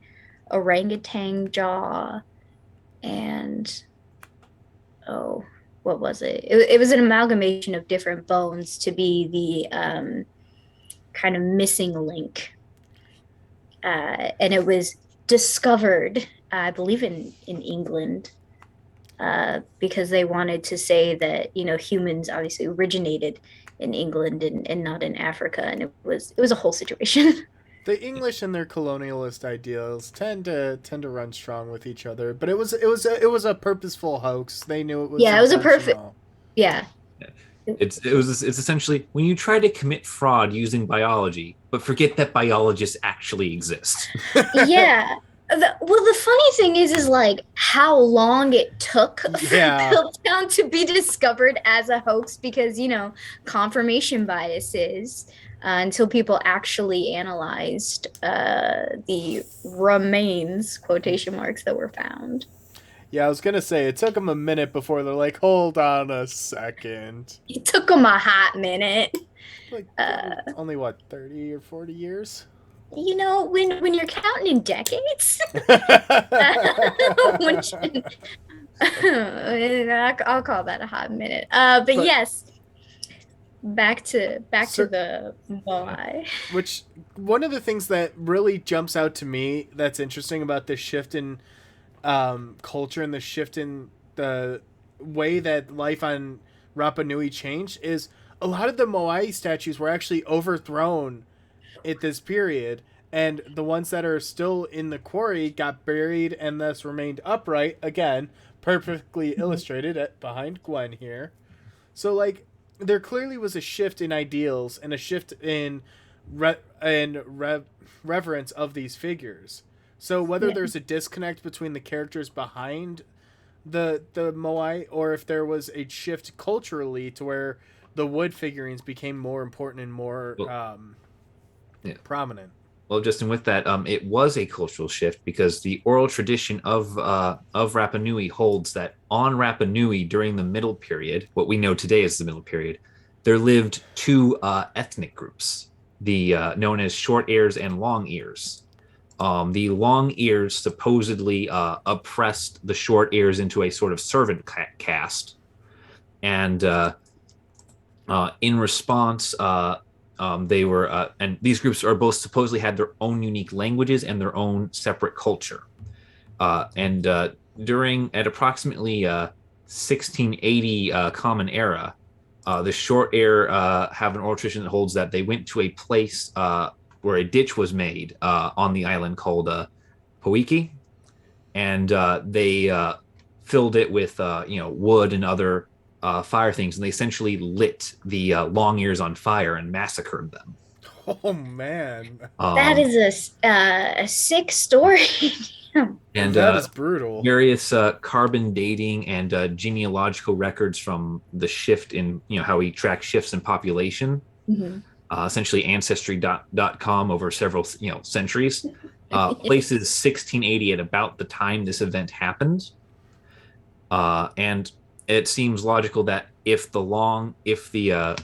orangutan jaw and what was it? It was an amalgamation of different bones to be the kind of missing link. And it was discovered, I believe, in England, because they wanted to say that humans obviously originated in England and not in Africa, and it was a whole situation. The English and their colonialist ideals tend to run strong with each other, but it was a purposeful hoax. They knew it was Yeah, it was a perfect. intentional. Yeah, It's essentially when you try to commit fraud using biology, but forget that biologists actually exist. yeah. The funny thing is like how long it took for Yeah. Piltdown to be discovered as a hoax because confirmation biases until people actually analyzed the remains quotation marks that were found. Yeah, I was gonna say it took them a minute before they're like, hold on a second. It took them a hot minute. Like only what, 30 or 40 years? When you're counting in decades, I'll call that a hot minute. But yes, back to the Moai. Which one of the things that really jumps out to me that's interesting about this shift in culture and the shift in the way that life on Rapa Nui changed is a lot of the Moai statues were actually overthrown at this period, and the ones that are still in the quarry got buried and thus remained upright, again perfectly illustrated behind Gwen here. So like there clearly was a shift in ideals and a shift in reverence of these figures. So whether there's a disconnect between the characters behind the Moai, or if there was a shift culturally to where the wood figurines became more important and more prominent. Well, Justin, with that, it was a cultural shift because the oral tradition of Rapa Nui holds that on Rapa Nui during the Middle Period, what we know today as the Middle Period, there lived two ethnic groups, the known as short ears and long ears. The long ears supposedly oppressed the short ears into a sort of servant caste, and in response, they were, and these groups are both supposedly had their own unique languages and their own separate culture. And during at approximately 1680 Common Era, the short ear have an oral tradition that holds that they went to a place where a ditch was made on the island called Poiki, and they filled it with wood and other fire things, and they essentially lit the long ears on fire and massacred them. Oh man, that is a sick story. And that is brutal. Various carbon dating and genealogical records from the shift in how we track shifts in population. Mm-hmm. Essentially ancestry.com over several centuries places 1680 at about the time this event happened, and it seems logical that if the long ears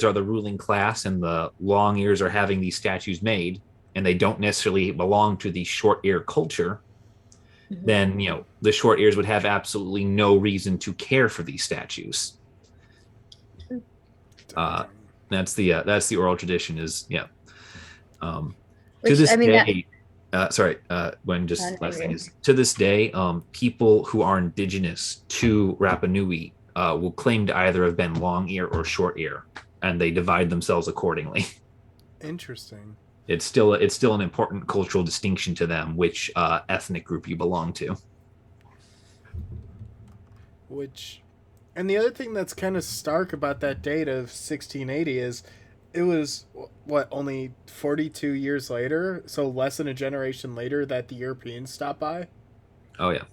are the ruling class and the long ears are having these statues made and they don't necessarily belong to the short ear culture, mm-hmm. then the short ears would have absolutely no reason to care for these statues. That's the oral tradition is to this day. When just last thing is to this day, people who are indigenous to Rapa Nui will claim to either have been long ear or short ear, and they divide themselves accordingly. Interesting. It's still an important cultural distinction to them which ethnic group you belong to. And the other thing that's kind of stark about that date of 1680 is it was, only 42 years later, so less than a generation later, that the Europeans stopped by? Oh, yeah.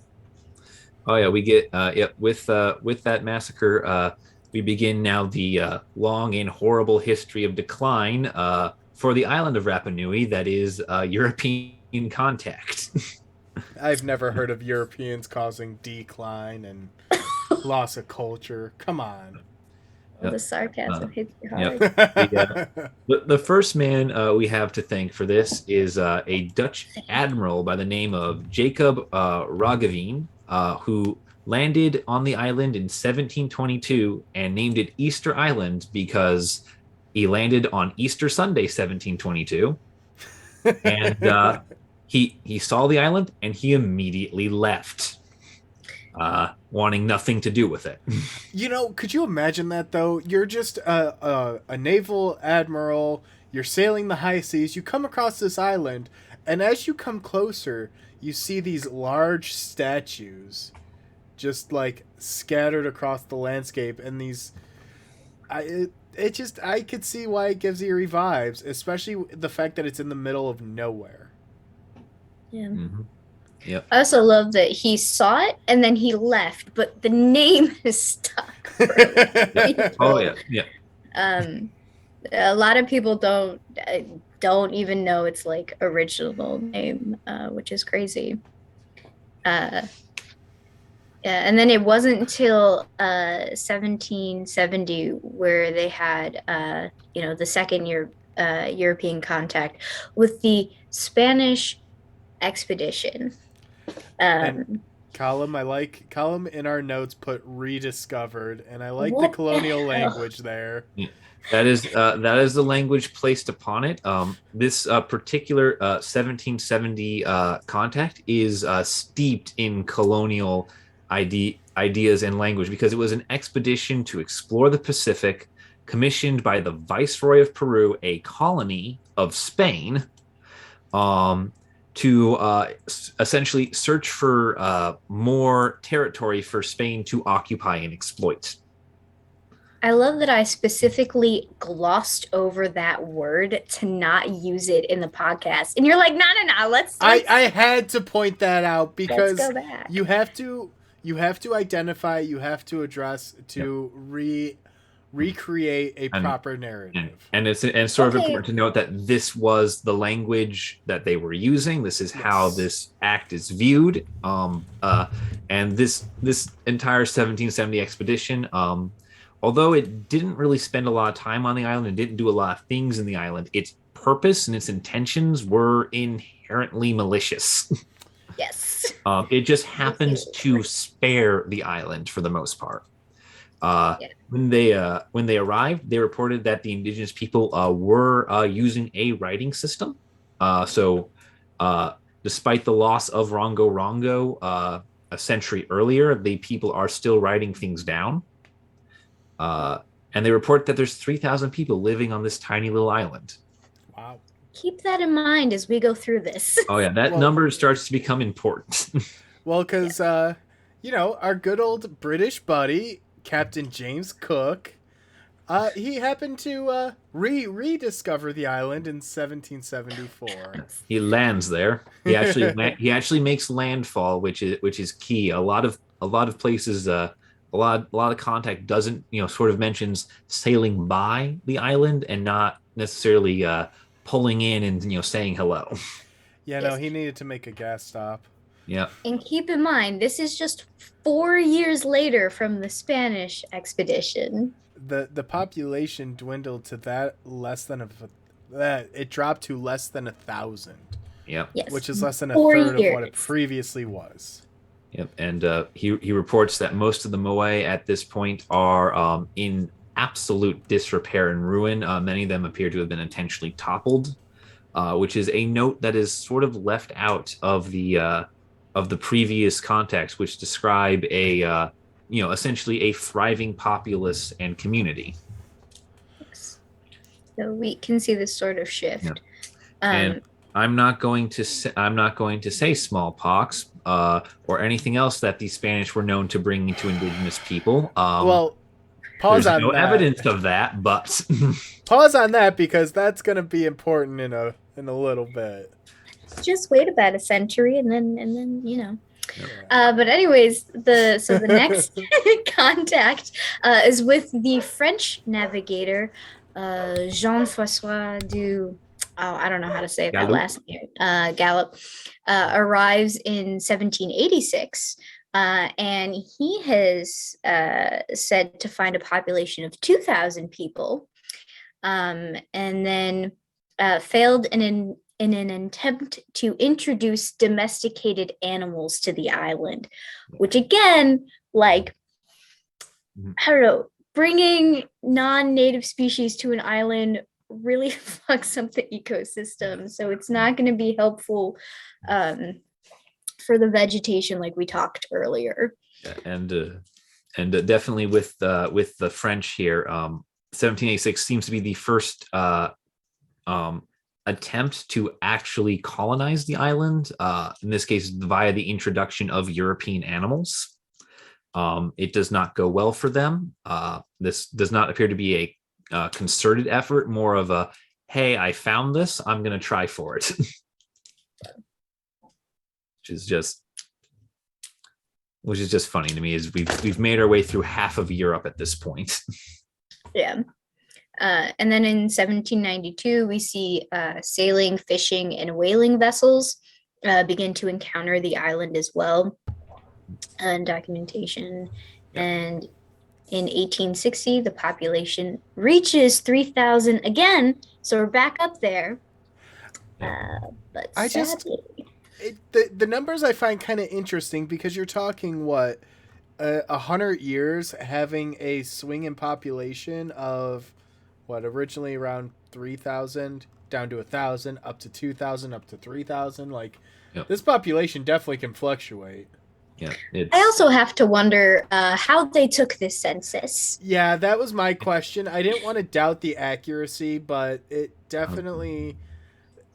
We get, with that massacre, we begin now the long and horrible history of decline for the island of Rapa Nui that is European contact. I've never heard of Europeans causing decline and loss of culture. Come on. The sarcasm hits you hard. The first man we have to thank for this is a Dutch admiral by the name of Jacob Roggeveen, who landed on the island in 1722 and named it Easter Island because he landed on Easter Sunday, 1722. And he saw the island and he immediately left, wanting nothing to do with it. Could you imagine that, though? You're just a naval admiral. You're sailing the high seas. You come across this island, and as you come closer, you see these large statues just, like, scattered across the landscape, and these... I could see why it gives eerie vibes, especially the fact that it's in the middle of nowhere. Yeah. Mm-hmm. Yep. I also love that he saw it and then he left, but the name is stuck. Oh yeah. A lot of people don't even know its like original name, which is crazy. Yeah, and then it wasn't until 1770 where they had the second European contact with the Spanish expedition. Colum in our notes put rediscovered, and I like the colonial language there. Yeah. That is the language placed upon it. This particular 1770 contact is steeped in colonial ideas and language because it was an expedition to explore the Pacific, commissioned by the Viceroy of Peru, a colony of Spain, to essentially search for more territory for Spain to occupy and exploit. I love that I specifically glossed over that word to not use it in the podcast. And you're like, no, let's I had to point that out because let's go back. you have to identify, you have to address, to recreate a proper narrative. And it's sort of important to note that this was the language that they were using. This is how this act is viewed. And this entire 1770 expedition, although it didn't really spend a lot of time on the island and didn't do a lot of things in the island, its purpose and its intentions were inherently malicious. Yes. It just happened to spare the island for the most part. When they arrived, they reported that the indigenous people were using a writing system. So despite the loss of Rongo Rongo a century earlier, the people are still writing things down. And they report that there's 3,000 people living on this tiny little island. Wow. Keep that in mind as we go through this. Oh, yeah. That number starts to become important. Well, because, our good old British buddy, Captain James Cook, he happened to rediscover the island in 1774. He lands there. He actually makes landfall, which is key. A lot of places, a lot of contact doesn't sort of mentions sailing by the island and not necessarily pulling in and saying hello. Yeah, no, he needed to make a gas stop. Yeah. And keep in mind, this is just 4 years later from the Spanish expedition. The population dwindled to that it dropped to less than 1,000. Yep. Yes. Which is less than a 4 third years. of what it previously was. Yep. And he reports that most of the Moai at this point are in absolute disrepair and ruin. Many of them appear to have been intentionally toppled, which is a note that is sort of left out of the previous context, which describe essentially a thriving populace and community. Yes. So we can see this sort of shift. Yeah. And I'm not going to say smallpox or anything else that the Spanish were known to bring to indigenous people. Well, pause on no that. evidence of that, but pause on that because that's going to be important in a little bit. Just wait about a century and then. But anyways, the next contact is with the French navigator Jean-François I don't know how to say that last name. Gallup arrives in 1786 And he has said to find a population of 2,000 people, and then failed in an attempt to introduce domesticated animals to the island, which again, like, I don't know, bringing non-native species to an island really fucks up the ecosystem. So it's not going to be helpful for the vegetation, like we talked earlier. Yeah, and definitely with the French here, 1786 seems to be the first attempt to actually colonize the island. In this case, via the introduction of European animals. It does not go well for them. This does not appear to be a concerted effort, more of a, hey, I found this, I'm going to try for it. Which is just funny to me, is we've made our way through half of Europe at this point. Yeah. And then in 1792, we see sailing, fishing, and whaling vessels begin to encounter the island as well, and documentation. Yeah. And in 1860, the population reaches 3,000 again, so we're back up there. But the numbers I find kind of interesting, because you're talking 100 years having a swing in population of originally around 3,000 down to 1,000, up to 2,000, up to 3,000. Like, this population definitely can fluctuate. Yeah, I also have to wonder how they took this census. Yeah, that was my question. I didn't want to doubt the accuracy, but it definitely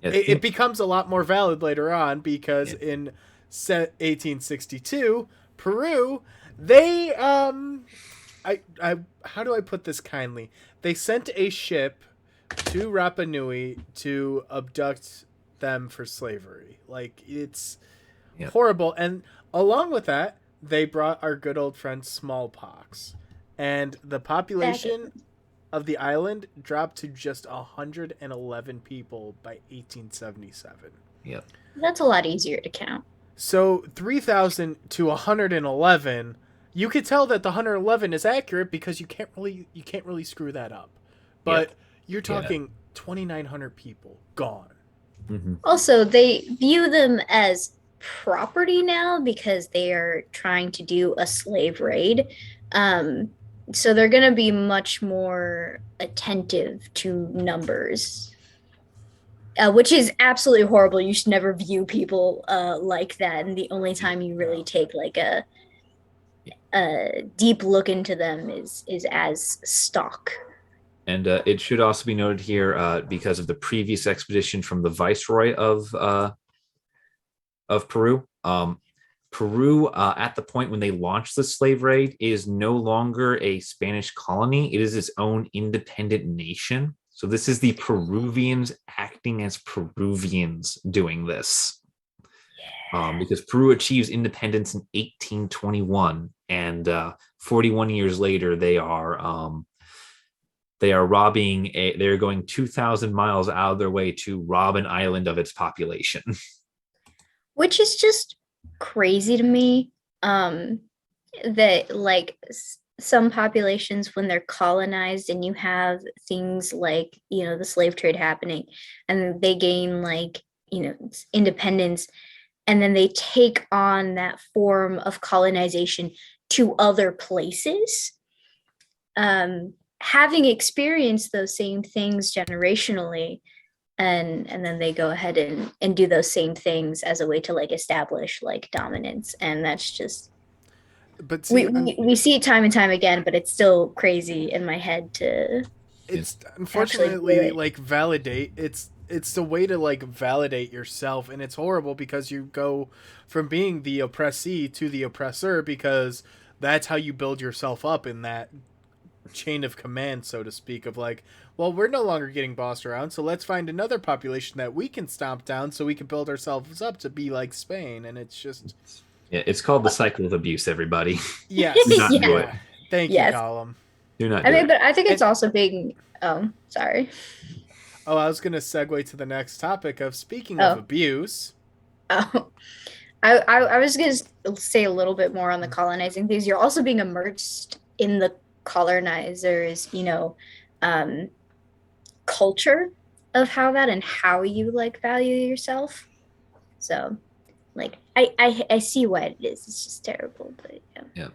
it becomes a lot more valid later on, because in 1862, Peru, they how do I put this kindly? They sent a ship to Rapa Nui to abduct them for slavery. Like, it's horrible. And along with that, they brought our good old friend smallpox. And the population of the island dropped to just 111 people by 1877. Yep. That's a lot easier to count. So 3,000 to 111, you could tell that the 111 is accurate, because you can't really screw that up. But you're talking 2,900 people gone. Mm-hmm. Also, they view them as property now because they are trying to do a slave raid. So they're going to be much more attentive to numbers, which is absolutely horrible. You should never view people like that. And the only time you really take like a deep look into them is as stock. And it should also be noted here, because of the previous expedition from the Viceroy of Peru. Peru, at the point when they launched the slave raid, is no longer a Spanish colony. It is its own independent nation. So this is the Peruvians acting as Peruvians doing this. Because Peru achieves independence in 1821, and 41 years later, they are they're going 2,000 miles out of their way to rob an island of its population. Which is just crazy to me. That like some populations, when they're colonized and you have things like, the slave trade happening, and they gain independence, and then they take on that form of colonization to other places. Having experienced those same things generationally, and then they go ahead and do those same things as a way to establish dominance, and that's just, but see, we see it time and time again, but it's still crazy in my head to. It's unfortunately validate. It's the way to validate yourself, and it's horrible because you go from being the oppressee to the oppressor, because that's how you build yourself up in that chain of command, so to speak, of well, we're no longer getting bossed around, so let's find another population that we can stomp down so we can build ourselves up to be like Spain. And it's just, it's called the cycle of abuse, everybody. Yes. Do not do it. Thank you, Colum. Do not do it. But I think it's also big. Sorry. I was going to segue to the next topic of speaking of abuse. I was going to say a little bit more on the colonizing things, you're also being immersed in the colonizers, culture of how you like value yourself. So like I see why it is. It's just terrible, but yeah.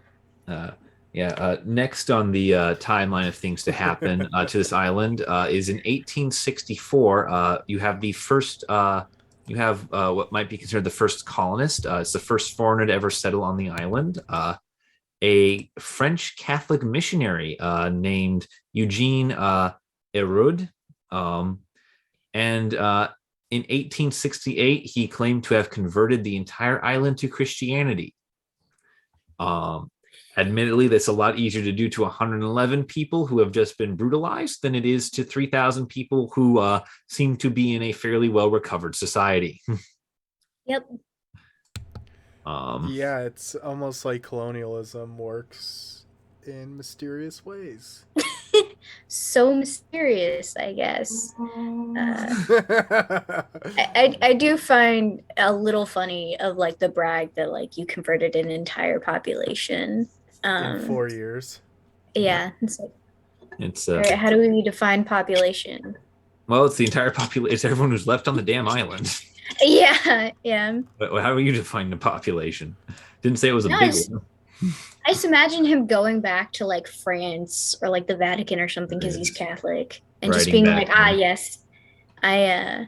Next on the timeline of things to happen to this island is in 1864. You have the first. You have what might be considered the first colonist. It's the first foreigner to ever settle on the island. A French Catholic missionary named Eugene Erud. And in 1868, he claimed to have converted the entire island to Christianity. Admittedly, that's a lot easier to do to 111 people who have just been brutalized than it is to 3,000 people who seem to be in a fairly well-recovered society. Yep. Yeah, it's almost like colonialism works in mysterious ways. So mysterious, I guess. I do find a little funny of like the brag that like you converted an entire population in 4 years. Yeah, it's like, it's all right, how do we define population? Well, it's the entire population. It's everyone who's left on the damn island. Yeah. But how are you defining the population? Didn't say it was a big one. I just imagine him going back to like France or like the Vatican or something because he's Catholic and just being like, yes, I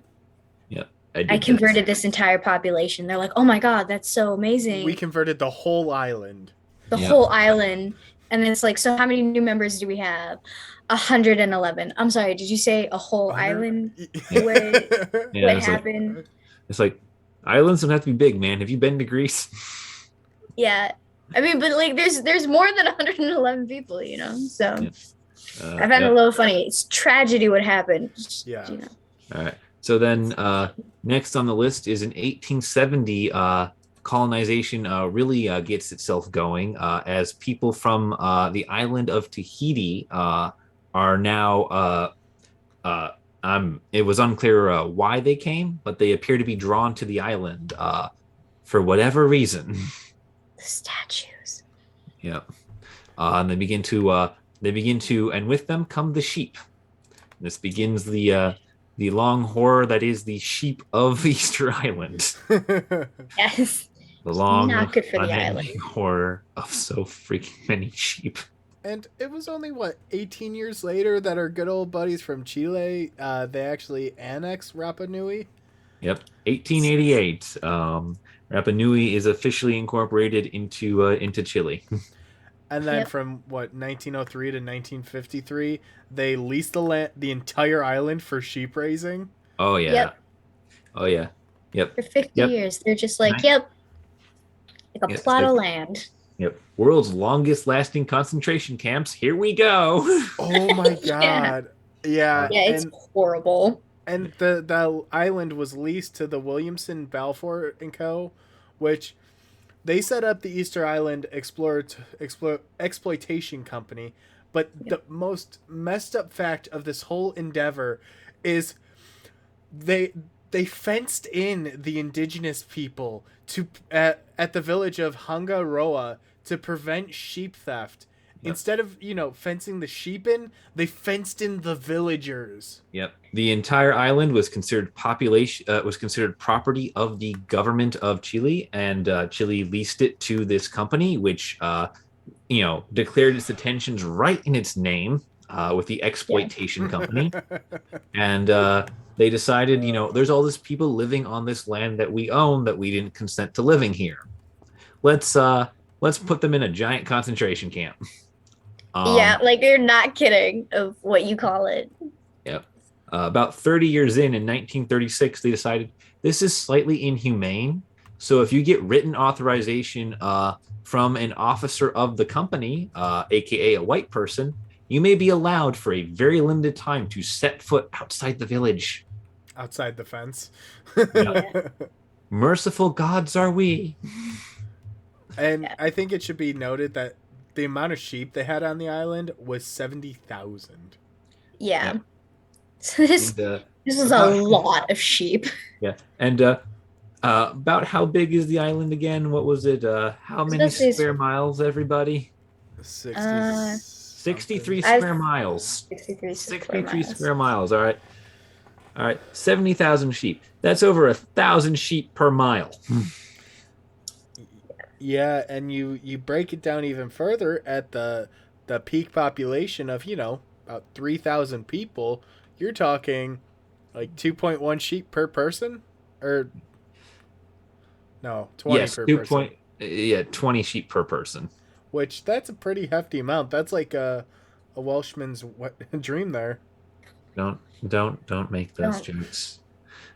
converted this entire population. They're like, oh my God, that's so amazing. We converted the whole island. The whole island. And then it's like, so how many new members do we have? 111. I'm sorry, did you say a whole island? What happened? It's like, islands don't have to be big, man. Have you been to Greece? Yeah. I mean, but like there's more than 111 people, so I found it a little funny. It's tragedy what happened. Yeah. All right. So then next on the list is in 1870, colonization really gets itself going as people from the island of Tahiti are now, it was unclear why they came, but they appear to be drawn to the island for whatever reason. The statues. Yeah. And they begin to, and with them come the sheep. This begins the long horror that is the sheep of Easter Island. Yes. The long, not good for the island. Horror of so freaking many sheep. And it was only 18 years later that our good old buddies from Chile, they actually annexed Rapa Nui. Yep, 1888. Rapa Nui is officially incorporated into Chile. And then from 1903 to 1953, they leased the entire island for sheep raising. Oh yeah. Yep. Oh yeah. Yep. For 50 years, they're just like, like a plot of land. Yep. World's longest lasting concentration camps. Here we go. Oh my God. Yeah. Yeah, it's horrible. And the island was leased to the Williamson, Balfour & Co., which they set up the Easter Island Exploitation Company. But the most messed up fact of this whole endeavor is they fenced in the indigenous people at the village of Hangaroa to prevent sheep theft. Yep. Instead of, fencing the sheep in, they fenced in the villagers. Yep. The entire island was considered property of the government of Chile, and Chile leased it to this company, which, declared its intentions right in its name with the exploitation company. And they decided, there's all these people living on this land that we own that we didn't consent to living here. Let's put them in a giant concentration camp. Yeah, like you're not kidding of what you call it. Yep. About 30 years in 1936, they decided this is slightly inhumane. So if you get written authorization from an officer of the company, aka a white person, you may be allowed for a very limited time to set foot outside the village. Outside the fence. Yeah. Merciful gods are we. And I think it should be noted that the amount of sheep they had on the island was 70,000. Yeah. So this is a lot of sheep. Yeah. And About how big is the island again? What was it? How was many gonna say square miles, everybody? 60 63 something. square miles. 63 square 63 miles. square miles. All right. All right. 70,000 sheep. That's over 1,000 sheep per mile. Yeah, and you break it down even further at the peak population of, about 3,000 people, you're talking like 2.1 sheep per person, or no, 20 Yes, per 2 person. point. Yeah, 20 sheep per person. Which that's a pretty hefty amount. That's like a Welshman's dream there. Don't make those Don't. jokes.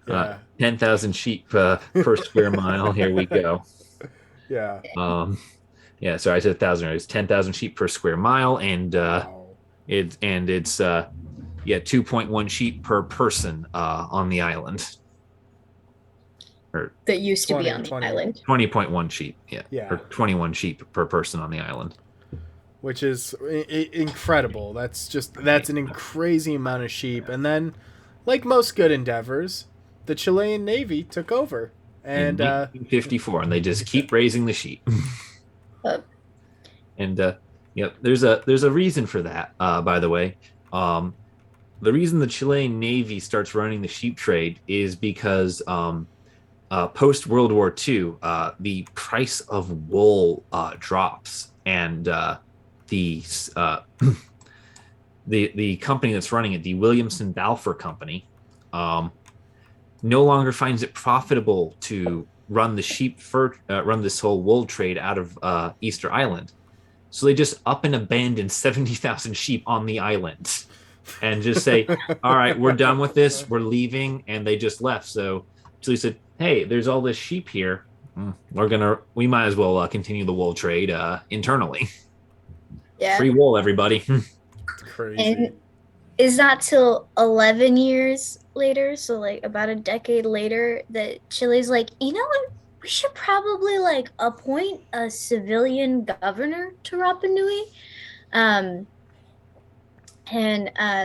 Yeah. 10,000 sheep per square mile. Here we go. Yeah. Yeah, sorry, I said 1,000. It's 10,000 sheep per square mile, and Wow. it's 2.1 sheep per person on the island, or That used to be 20, on the 20. island. 20.1 sheep. Yeah, Yeah. or 21 sheep per person on the island. Which is incredible. That's an crazy amount of sheep. And then, like most good endeavors, the Chilean Navy took over, In and 1954, and they just keep raising the sheep. Uh, And there's a reason for that. By the way, the reason the Chilean Navy starts running the sheep trade is because post World War II, the price of wool drops, and the the company that's running it, the Williamson Balfour Company, no longer finds it profitable to run run this whole wool trade out of Easter Island. So they just up and abandon 70,000 sheep on the island and just say, all right, we're done with this. We're leaving. And they just left. So Chile said, hey, there's all this sheep here. We might as well continue the wool trade internally. yeah. Free wool, everybody. crazy. And is not till 11 years later, so like about a decade later, that Chile's like, you know what? We should probably like appoint a civilian governor to Rapa Nui.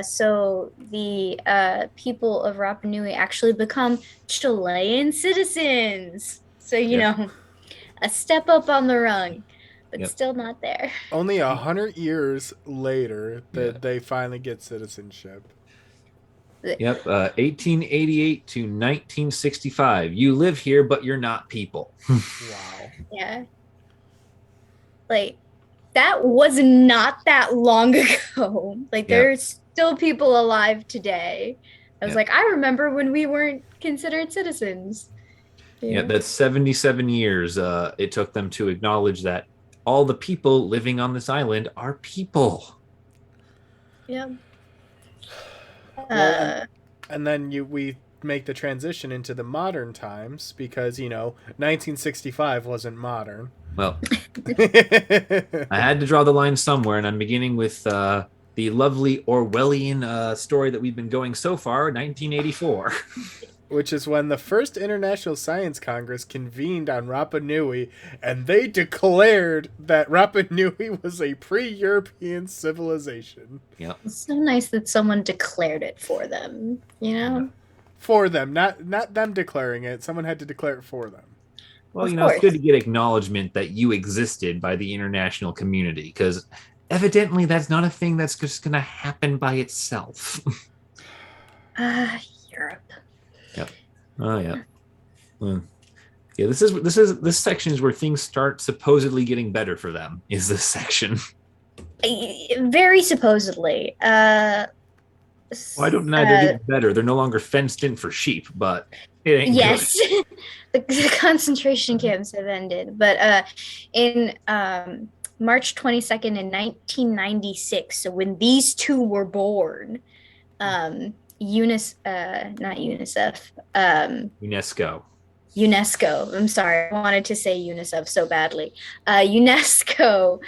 So the people of Rapa Nui actually become Chilean citizens. So, Yep. a step up on the rung, but Yep. still not there. Only 100 years later that Yeah. they finally get citizenship. Yep. 1888 to 1965. You live here, but you're not people. Wow. Yeah. Like, that was not that long ago. Like, Yeah. there's still people alive today. I was Yeah. like, I remember when we weren't considered citizens. Yeah, that's 77 years it took them to acknowledge that all the people living on this island are people. Yeah. Well, and then we make the transition into the modern times because 1965 wasn't modern. Well, I had to draw the line somewhere, and I'm beginning with the lovely Orwellian story that we've been going so far, 1984. Which is when the first International Science Congress convened on Rapa Nui, and they declared that Rapa Nui was a pre-European civilization. Yep. It's so nice that someone declared it for them, For them, not them declaring it. Someone had to declare it for them. Well, Of it's course. good to get acknowledgement that you existed by the international community, because evidently that's not a thing that's just going to happen by itself. Europe. Oh yeah. Yeah, this section is where things start supposedly getting better for them. Is this section? Very supposedly. Well, I don't deny they're getting better. They're no longer fenced in for sheep, but it ain't yes. good. the concentration camps have ended. But in March 22nd in 1996, so when these two were born, UNESCO. I'm sorry, I wanted to say UNICEF so badly. UNESCO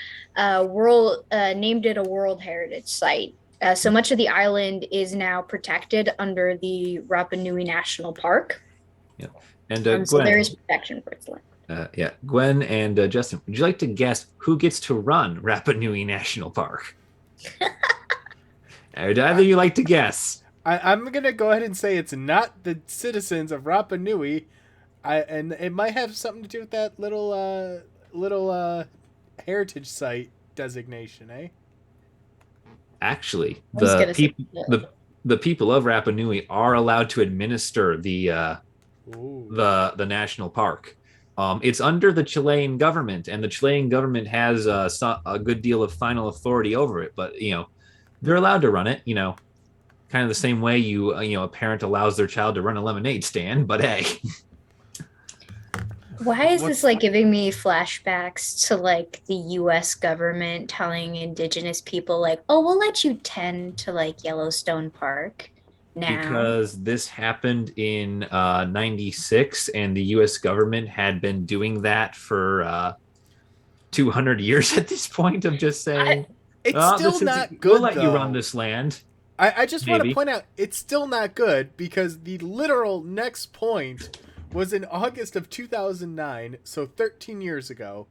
named it a World Heritage Site. So much of the island is now protected under the Rapa Nui National Park. Yeah, and so Gwen, there is protection for its land. Yeah, Gwen and Justin, would you like to guess who gets to run Rapa Nui National Park? Would either of you like to guess? I'm going to go ahead and say it's not the citizens of Rapa Nui. and it might have something to do with that little heritage site designation, eh? Actually, I was the gonna say people the people of Rapa Nui are allowed to administer Ooh. the national park. It's under the Chilean government, and the Chilean government has a good deal of final authority over it. But they're allowed to run it. Kind of the same way a parent allows their child to run a lemonade stand. But hey, Why is this What's like giving me flashbacks to like the US government telling indigenous people like, "Oh, we'll let you tend to like Yellowstone Park now." because this happened in '96, and the U.S. government had been doing that for 200 years at this point of just saying, It's "Oh, still this is not we'll good, let you run though. this land." I just want to Maybe. point out it's still not good because the literal next point was in August of 2009, so 13 years ago.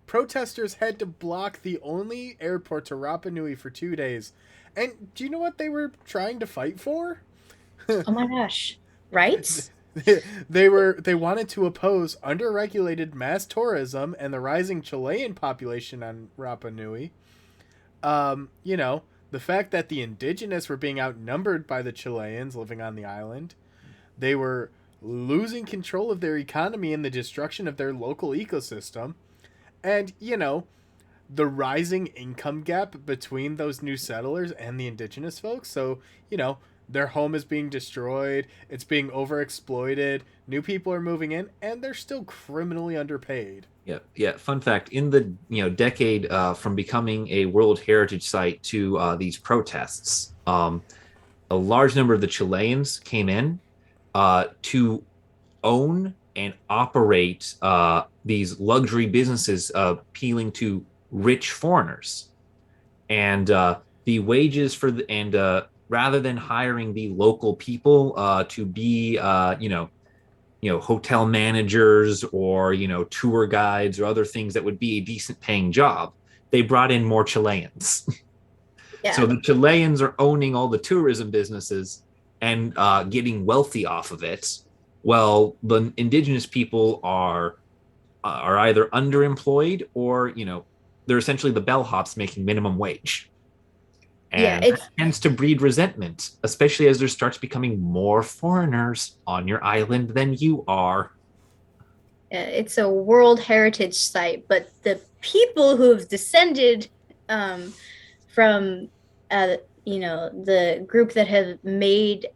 Protesters had to block the only airport to Rapa Nui for 2 days. And do you know what they were trying to fight for? Oh my gosh. Rights? They wanted to oppose underregulated mass tourism and the rising Chilean population on Rapa Nui. The fact that the indigenous were being outnumbered by the Chileans living on the island. They were losing control of their economy and the destruction of their local ecosystem. And, the rising income gap between those new settlers and the indigenous folks. So, their home is being destroyed, it's being overexploited, new people are moving in, and they're still criminally underpaid. Yeah, yeah. Fun fact: in the decade from becoming a World Heritage Site to these protests, a large number of the Chileans came in to own and operate these luxury businesses appealing to rich foreigners, and the wages for the and rather than hiring the local people to be hotel managers or tour guides or other things that would be a decent paying job, they brought in more Chileans. So Yeah. the Chileans are owning all the tourism businesses and getting wealthy off of it. Well, the indigenous people are either underemployed or they're essentially the bellhops making minimum wage. Yeah, And that tends to breed resentment, especially as there starts becoming more foreigners on your island than you are. it's a World Heritage Site, but the people who have descended from the group that have made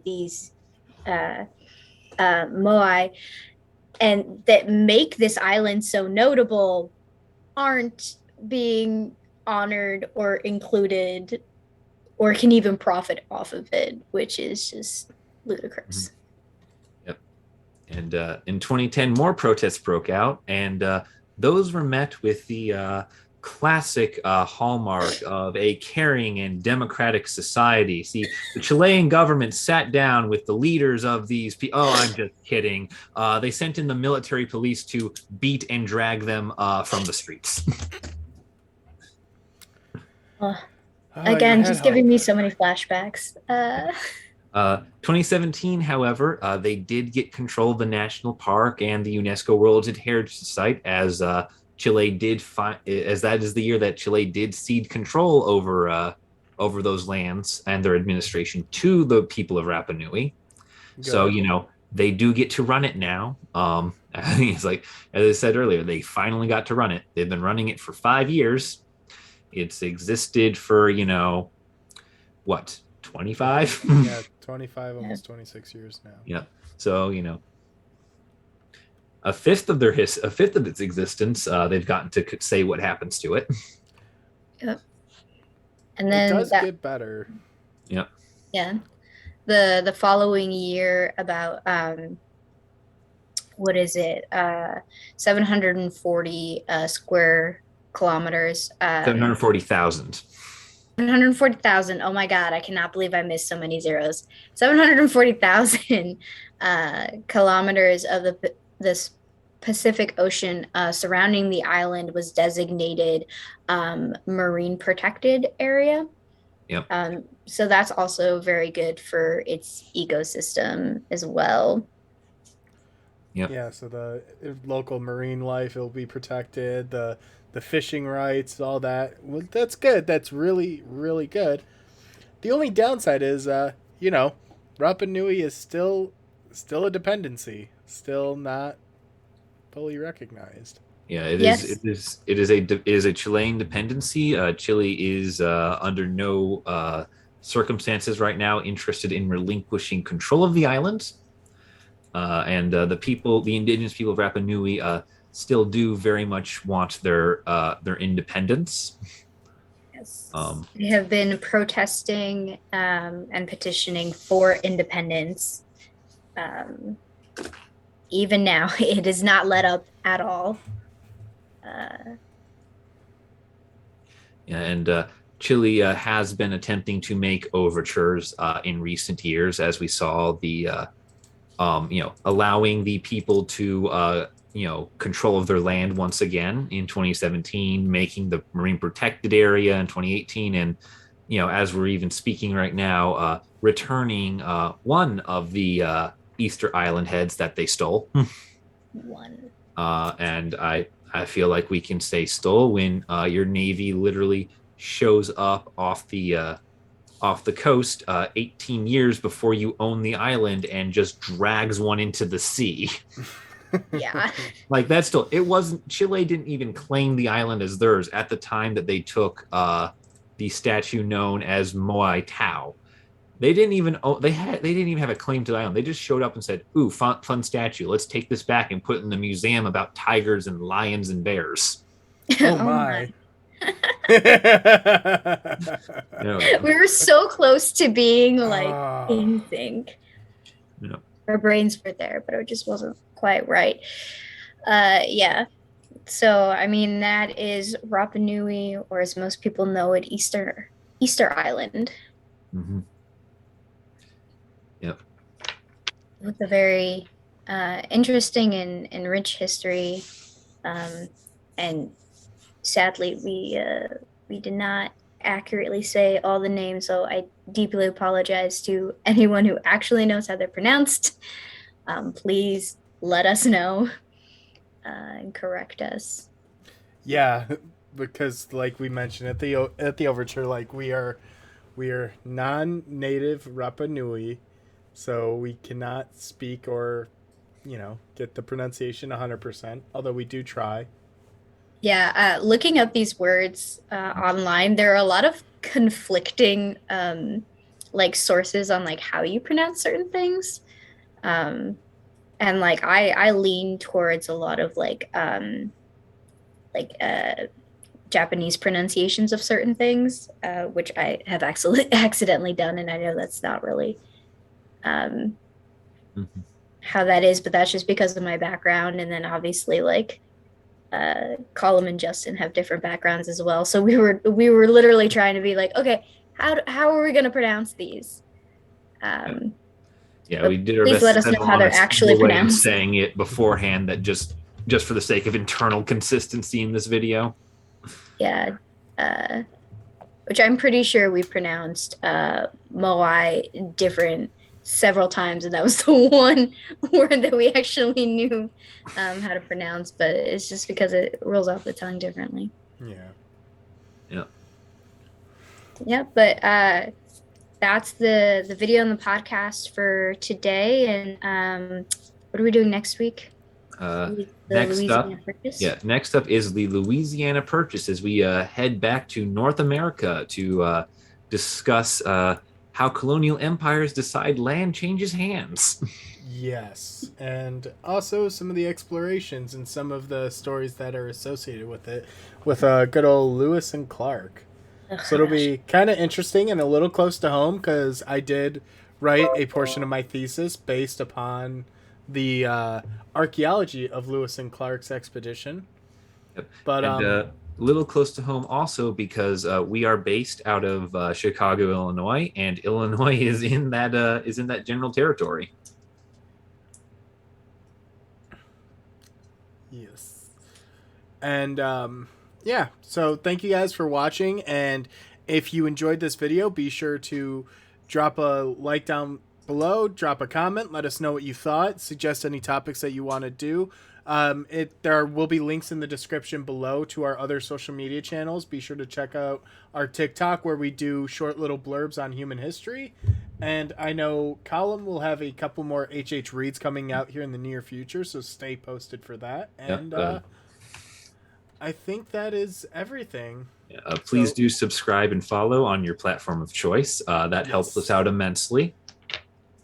these Moai and that make this island so notable aren't being honored or included or can even profit off of it, which is just ludicrous. Yep. And in 2010, more protests broke out, and those were met with the classic hallmark of a caring and democratic society. See, the Chilean government sat down with the leaders of these people. Oh, I'm just kidding. They sent in the military police to beat and drag them from the streets. Again, just giving me so many flashbacks. 2017, however, they did get control of the national park and the UNESCO World Heritage Site as Chile did as that is the year that Chile did cede control over those lands and their administration to the people of Rapa Nui. Good. So they do get to run it now. It's like, as I said earlier, they finally got to run it. They've been running it for 5 years. It's existed for what, 25? Yeah, 25, almost 26 years now. Yeah. So a fifth of its existence, they've gotten to say what happens to it. Yep. And then it does get better. Yep. Yeah. The following year, about what is it? 740 square kilometers. 740,000. 740,000. Oh my God, I cannot believe I missed so many zeros. 740,000 kilometers of this Pacific Ocean surrounding the island was designated marine protected area. Yep. So that's also very good for its ecosystem as well. Yep. Yeah, so the local marine life will be protected, the fishing rights, all that. Well, that's good. That's really, really good. The only downside is, Rapa Nui is still a dependency, still not fully recognized. Yeah, Yes. it is a Chilean dependency. Chile is under no circumstances right now interested in relinquishing control of the island. And the indigenous people of Rapa Nui, still do very much want their independence. Yes. Um, They have been protesting and petitioning for independence. Um, Even now, it is not let up at all. and Chile has been attempting to make overtures in recent years, as we saw allowing the people to control of their land once again in 2017, making the marine protected area in 2018, and as we're even speaking right now, returning one of the Easter Island heads that they stole. One. And I feel like we can say stole when your navy literally shows up off the coast 18 years before you own the island and just drags one into the sea. Yeah. Like that's still, it wasn't, Chile didn't even claim the island as theirs at the time that they took the statue known as Moai Tau. They didn't even have a claim to the island. They just showed up and said, "Ooh, fun statue. Let's take this back and put it in the museum about tigers and lions and bears." Oh my. We were so close to being like in sync. Yeah. Our brains were there, but it just wasn't quite right. Yeah. So I mean that is Rapa Nui, or as most people know it, Easter Island. Mm-hmm. Yep. With a very interesting and rich history, and sadly we did not accurately say all the names, so I deeply apologize to anyone who actually knows how they're pronounced. Please let us know and correct us. Yeah, because like we mentioned at the overture, like we are non-native Rapa Nui, so we cannot speak or get the pronunciation 100%, although we do try. Yeah, looking up these words online, there are a lot of conflicting like sources on like how you pronounce certain things. And like I lean towards a lot of like Japanese pronunciations of certain things, which I have accidentally done, and I know that's not really how that is, but that's just because of my background. And then obviously like Colum and Justin have different backgrounds as well, so we were literally trying to be like, okay, how are we going to pronounce these? Yeah, we did our please best. let us know how they're actually pronounced. Saying it beforehand, that just for the sake of internal consistency in this video. Yeah, which I'm pretty sure we pronounced Moai different several times, and that was the one word that we actually knew how to pronounce, but it's just because it rolls off the tongue differently. Yeah, but that's the video and the podcast for today. And what are we doing next week? Next up is the Louisiana Purchase, as we head back to North America to discuss how colonial empires decide land changes hands. Yes, and also some of the explorations and some of the stories that are associated with it, with good old Lewis and Clark. So it'll be kind of interesting and a little close to home, because I did write a portion of my thesis based upon the archaeology of Lewis and Clark's expedition. Yep. But a little close to home also because we are based out of Chicago, Illinois, and Illinois is in that general territory. Yes. And yeah, so thank you guys for watching, and if you enjoyed this video, be sure to drop a like down below. Drop a comment. Let us know what you thought. Suggest any topics that you want to do. There will be links in the description below to our other social media channels. Be sure to check out our TikTok where we do short little blurbs on human history. And I know Colum will have a couple more HH reads coming out here in the near future, so stay posted for that. And I think that is everything. Please do subscribe and follow on your platform of choice. That helps us out immensely.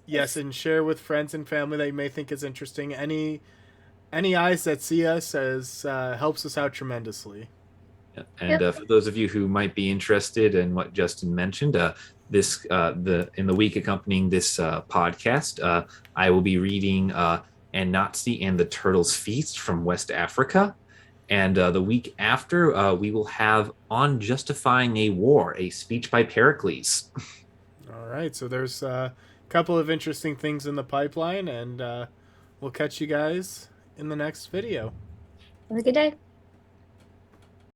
Yes, and share with friends and family that you may think is interesting. Any eyes that see us helps us out tremendously. And for those of you who might be interested in what Justin mentioned, in the week accompanying this podcast, I will be reading Anatsi and the Turtle's Feast from West Africa. And the week after, we will have On Justifying a War, a speech by Pericles. All right, so there's a couple of interesting things in the pipeline, and we'll catch you guys in the next video. Have a good day.